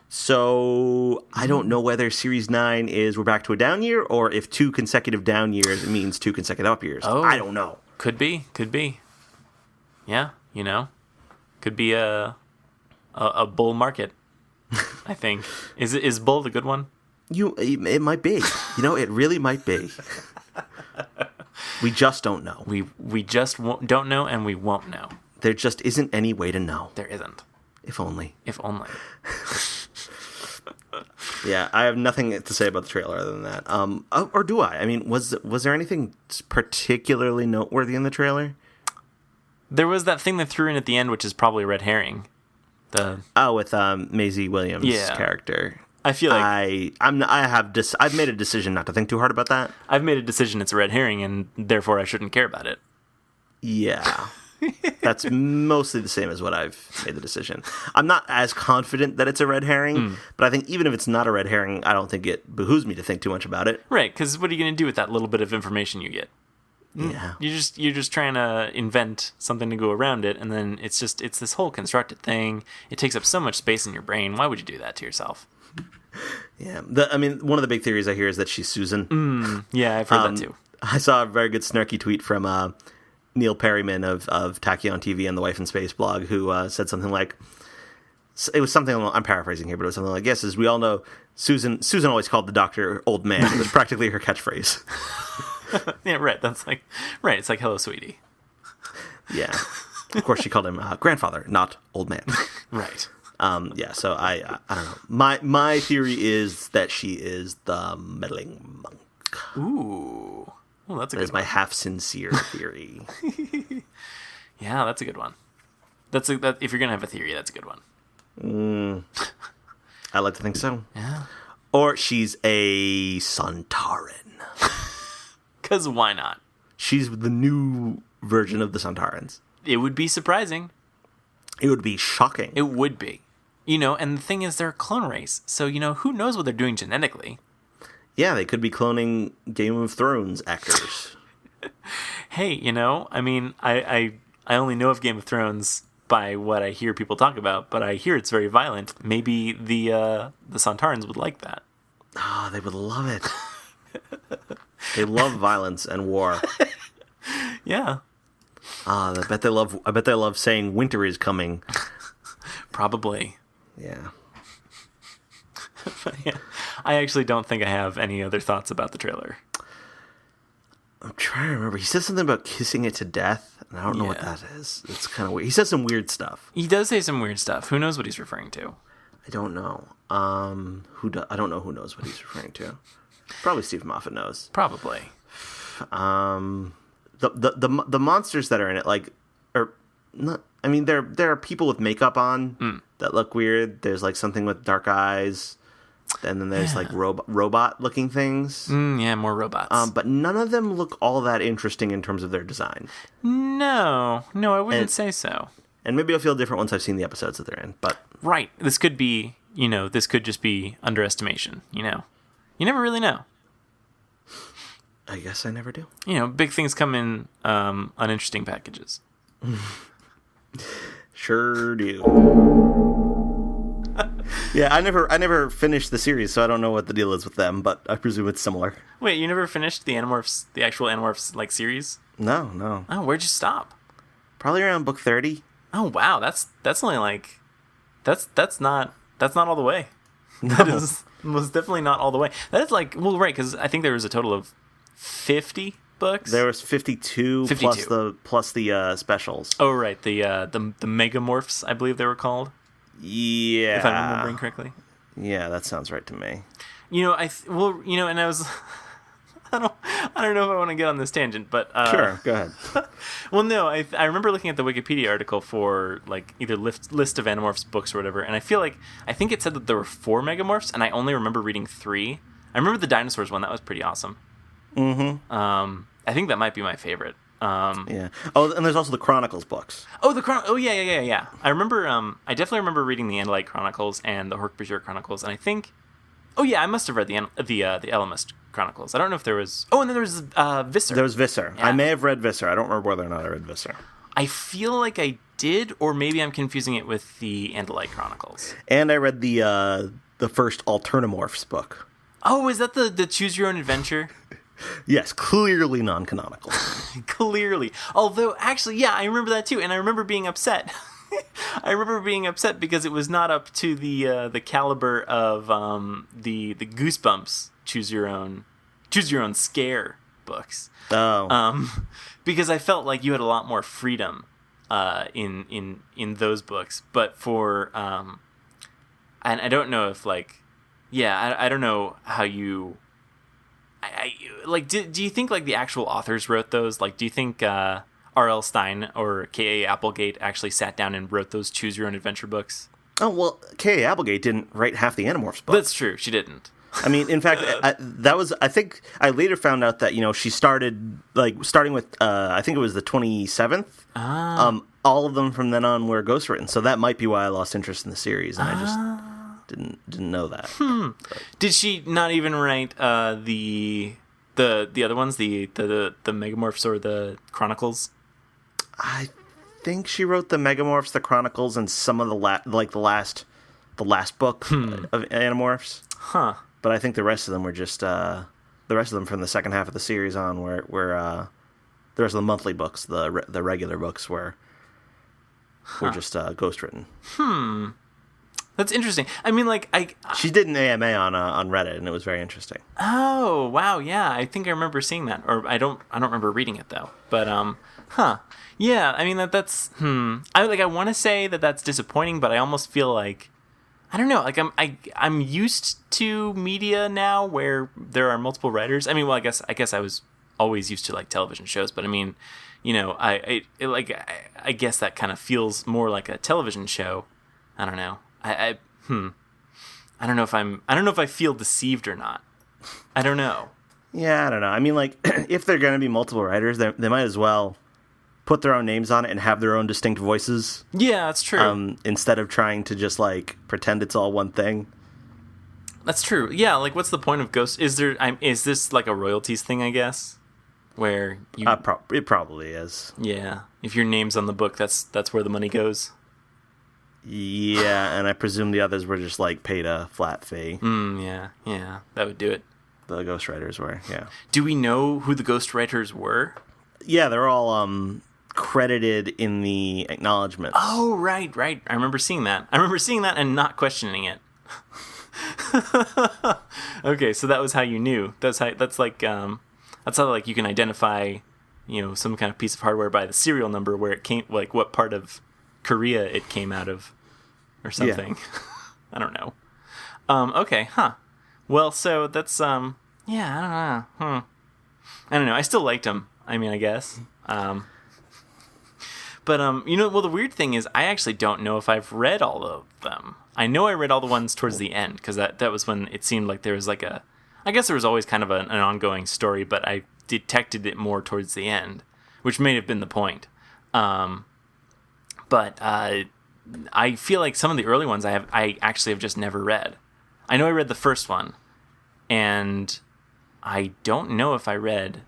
So I don't know whether Series 9 is we're back to a down year, or if 2 consecutive down years means 2 consecutive up years. Oh, I don't know. Could be. Yeah, could be a bull market. I think is bull the good one? It might be. It really might be. We just don't know. We just don't know, and we won't know. There just isn't any way to know. There isn't. If only. If only. Yeah, I have nothing to say about the trailer other than that. Or do I? I mean, was there anything particularly noteworthy in the trailer? There was that thing they threw in at the end, which is probably a red herring. With Maisie Williams' character. I feel like I've made a decision not to think too hard about that. I've made a decision it's a red herring, and therefore I shouldn't care about it. Yeah. That's mostly the same as what I've made the decision. I'm not as confident that it's a red herring, but I think even if it's not a red herring, I don't think it behooves me to think too much about it. Right, because what are you going to do with that little bit of information you get? Yeah. You're just trying to invent something to go around it, and then it's this whole constructed thing. It takes up so much space in your brain. Why would you do that to yourself? Yeah. One of the big theories I hear is that she's Susan. Yeah, I've heard that too. I saw a very good snarky tweet from Neil Perryman of Tachyon TV and the Wife in Space blog, who said something like, it was something, I'm paraphrasing here, but it was something like, yes, as we all know, Susan always called the Doctor old man. It was practically her catchphrase. Yeah, right. It's like, hello, sweetie. Yeah. Of course, she called him grandfather, not old man. Right. Yeah, so I don't know. My theory is that she is the meddling monk. Ooh. Well, that's a good one. That is my half-sincere theory. Yeah, that's a good one. If you're going to have a theory, that's a good one. I like to think so. Yeah. Or she's a Sontaran. Because why not? She's the new version of the Sontarans. It would be surprising. It would be shocking. It would be. And the thing is, they're a clone race. So, who knows what they're doing genetically? Yeah, they could be cloning Game of Thrones actors. Hey, I mean, I only know of Game of Thrones by what I hear people talk about, but I hear it's very violent. Maybe the Sontarans would like that. Oh, they would love it. They love violence and war. Yeah. I bet they love saying winter is coming. Probably. Yeah. Yeah. I actually don't think I have any other thoughts about the trailer. I'm trying to remember. He says something about kissing it to death, and I don't know what that is. It's kind of weird. He says some weird stuff. He does say some weird stuff. Who knows what he's referring to? I don't know. I don't know who knows what he's referring to. Probably Steve Moffat knows. Probably. The monsters that are in it, like, are not. I mean, there are people with makeup on that look weird. There's like something with dark eyes, and then there's like robot looking things. Yeah, more robots. But none of them look all that interesting in terms of their design. No, I wouldn't say so. And maybe I'll feel different once I've seen the episodes that they're in. But right, this could be, this could just be underestimation. You never really know. I guess I never do. Big things come in uninteresting packages. Sure do. Yeah, I never finished the series, so I don't know what the deal is with them, but I presume it's similar. Wait, you never finished the Animorphs, the actual Animorphs like series? No. Oh, where'd you stop? Probably around book 30. Oh wow, that's only like that's not all the way. No. That is most definitely not all the way. That is like, well, right, because I think there was a total of 50 books. There was 52. plus the specials. Oh right, the Megamorphs, I believe they were called. Yeah, if I'm remembering correctly. Yeah, that sounds right to me. And I was. I don't know if I want to get on this tangent, but sure, go ahead. Well, no, I remember looking at the Wikipedia article for like either list of Animorphs books or whatever, and I think it said that there were 4 Megamorphs, and I only remember reading 3. I remember the dinosaurs one; that was pretty awesome. Mm-hmm. I think that might be my favorite. Yeah. Oh, and there's also the Chronicles books. Oh, Oh, yeah. I remember. I definitely remember reading the Andalite Chronicles and the Hork-Bajir Chronicles, and I think. Oh yeah, I must have read the Ellimist Chronicles. I don't know if there was. Oh, and then there was Visser. There was Visser. Yeah. I may have read Visser. I don't remember whether or not I read Visser. I feel like I did, or maybe I'm confusing it with the Andalite Chronicles. And I read the first Alternamorphs book. Oh, is that the Choose Your Own Adventure? Yes, clearly non-canonical. Clearly. Although, actually, yeah, I remember that too, and I remember being upset. I remember being upset because it was not up to the caliber of the Goosebumps Choose Your Own Scare books. Oh. Because I felt like you had a lot more freedom in those books. But for and I don't know if like, yeah, I don't know how you. I like. Do you think like the actual authors wrote those? Like, do you think R.L. Stine or K.A. Applegate actually sat down and wrote those Choose Your Own Adventure books? Oh, well, K.A. Applegate didn't write half the Animorphs books. That's true. She didn't. I mean, in fact, I think I later found out that, she starting with, I think it was the 27th. All of them from then on were ghostwritten. So that might be why I lost interest in the series. And I just didn't know that. Did she not even write the other ones, the Megamorphs or the Chronicles? I think she wrote the Megamorphs, the Chronicles, and some of the last book of Animorphs. Huh. But I think the rest of them were just the rest of them from the second half of the series on were the rest of the monthly books, the regular books were just ghostwritten. That's interesting. I mean, like she did an AMA on Reddit, and it was very interesting. Oh wow, yeah, I think I remember seeing that, or I don't remember reading it though. But yeah, I mean that's I want to say that that's disappointing, but I almost feel like I don't know, like I'm used to media now where there are multiple writers. I mean, well, I guess I was always used to like television shows, but I mean, I guess that kind of feels more like a television show. I don't know. I don't know if I feel deceived or not. I don't know. Yeah, I don't know. I mean, like, if they're going to be multiple writers, they might as well put their own names on it and have their own distinct voices. Yeah, that's true. Instead of trying to just, like, pretend it's all one thing. That's true. Yeah, like, what's the point of Ghost? Is this, like, a royalties thing, I guess? Where you... it probably is. Yeah. If your name's on the book, that's where the money goes. Yeah, and I presume the others were just, like, paid a flat fee. Yeah, that would do it. The ghostwriters were, yeah. Do we know who the ghostwriters were? Yeah, they're all credited in the acknowledgments. Oh, right. I remember seeing that. And not questioning it. Okay, so that was how you knew. That's how like you can identify, some kind of piece of hardware by the serial number where it came, like what part of Korea it came out of, or something. Yeah. I don't know. Okay, huh. Well, so that's yeah, I don't know. I don't know. I still liked him. I mean, I guess. But well, the weird thing is, I actually don't know if I've read all of them. I know I read all the ones towards the end, because that was when it seemed like there was like I guess there was always kind of an ongoing story, but I detected it more towards the end, which may have been the point. But I feel like some of the early ones I actually have just never read. I know I read the first one, and I don't know if I read.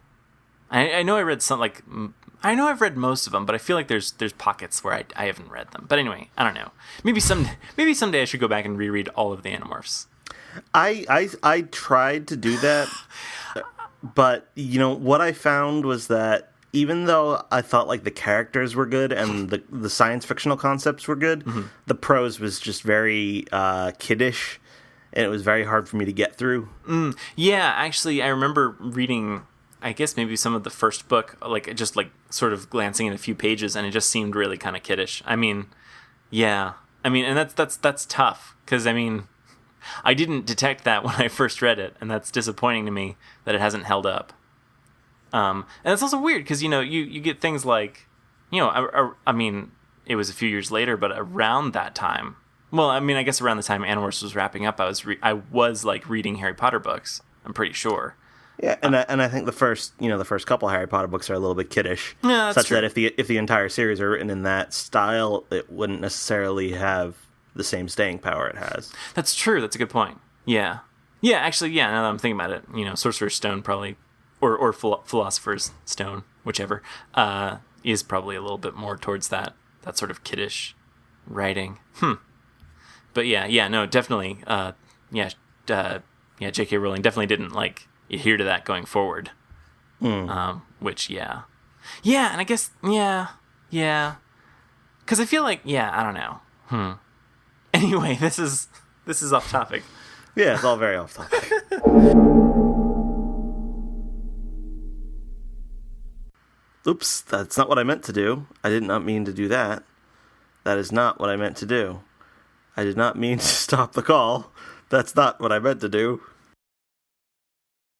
I know I read some, like, I know I've read most of them, but I feel like there's pockets where I haven't read them. But anyway, I don't know. Maybe someday I should go back and reread all of the Animorphs. I tried to do that, but what I found was that even though I thought like the characters were good and the science fictional concepts were good, the prose was just very kiddish, and it was very hard for me to get through. Yeah, actually, I remember reading, I guess maybe some of the first book, like just like sort of glancing at a few pages, and it just seemed really kind of kiddish. I mean, yeah, I mean, and that's tough, because I mean, I didn't detect that when I first read it, and that's disappointing to me that it hasn't held up. And it's also weird because you get things like, I mean, it was a few years later, but around that time, well, I mean, I guess around the time Animorphs was wrapping up, I was like reading Harry Potter books. I'm pretty sure. Yeah, and I think the first couple Harry Potter books are a little bit kiddish, yeah, such true. that if the entire series are written in that style, it wouldn't necessarily have the same staying power it has. That's true. That's a good point. Yeah. Actually, yeah. Now that I'm thinking about it, Sorcerer's Stone probably, or Philosopher's Stone, whichever, is probably a little bit more towards that sort of kiddish writing. But no, definitely. J.K. Rowling definitely didn't like adhere to that going forward. Which, yeah, and I guess, yeah, because I feel like, I don't know. Anyway, this is off topic. Yeah, it's all very off topic. Oops, that's not what I meant to do. I did not mean to do that. That is not what I meant to do. I did not mean to stop the call. That's not what I meant to do.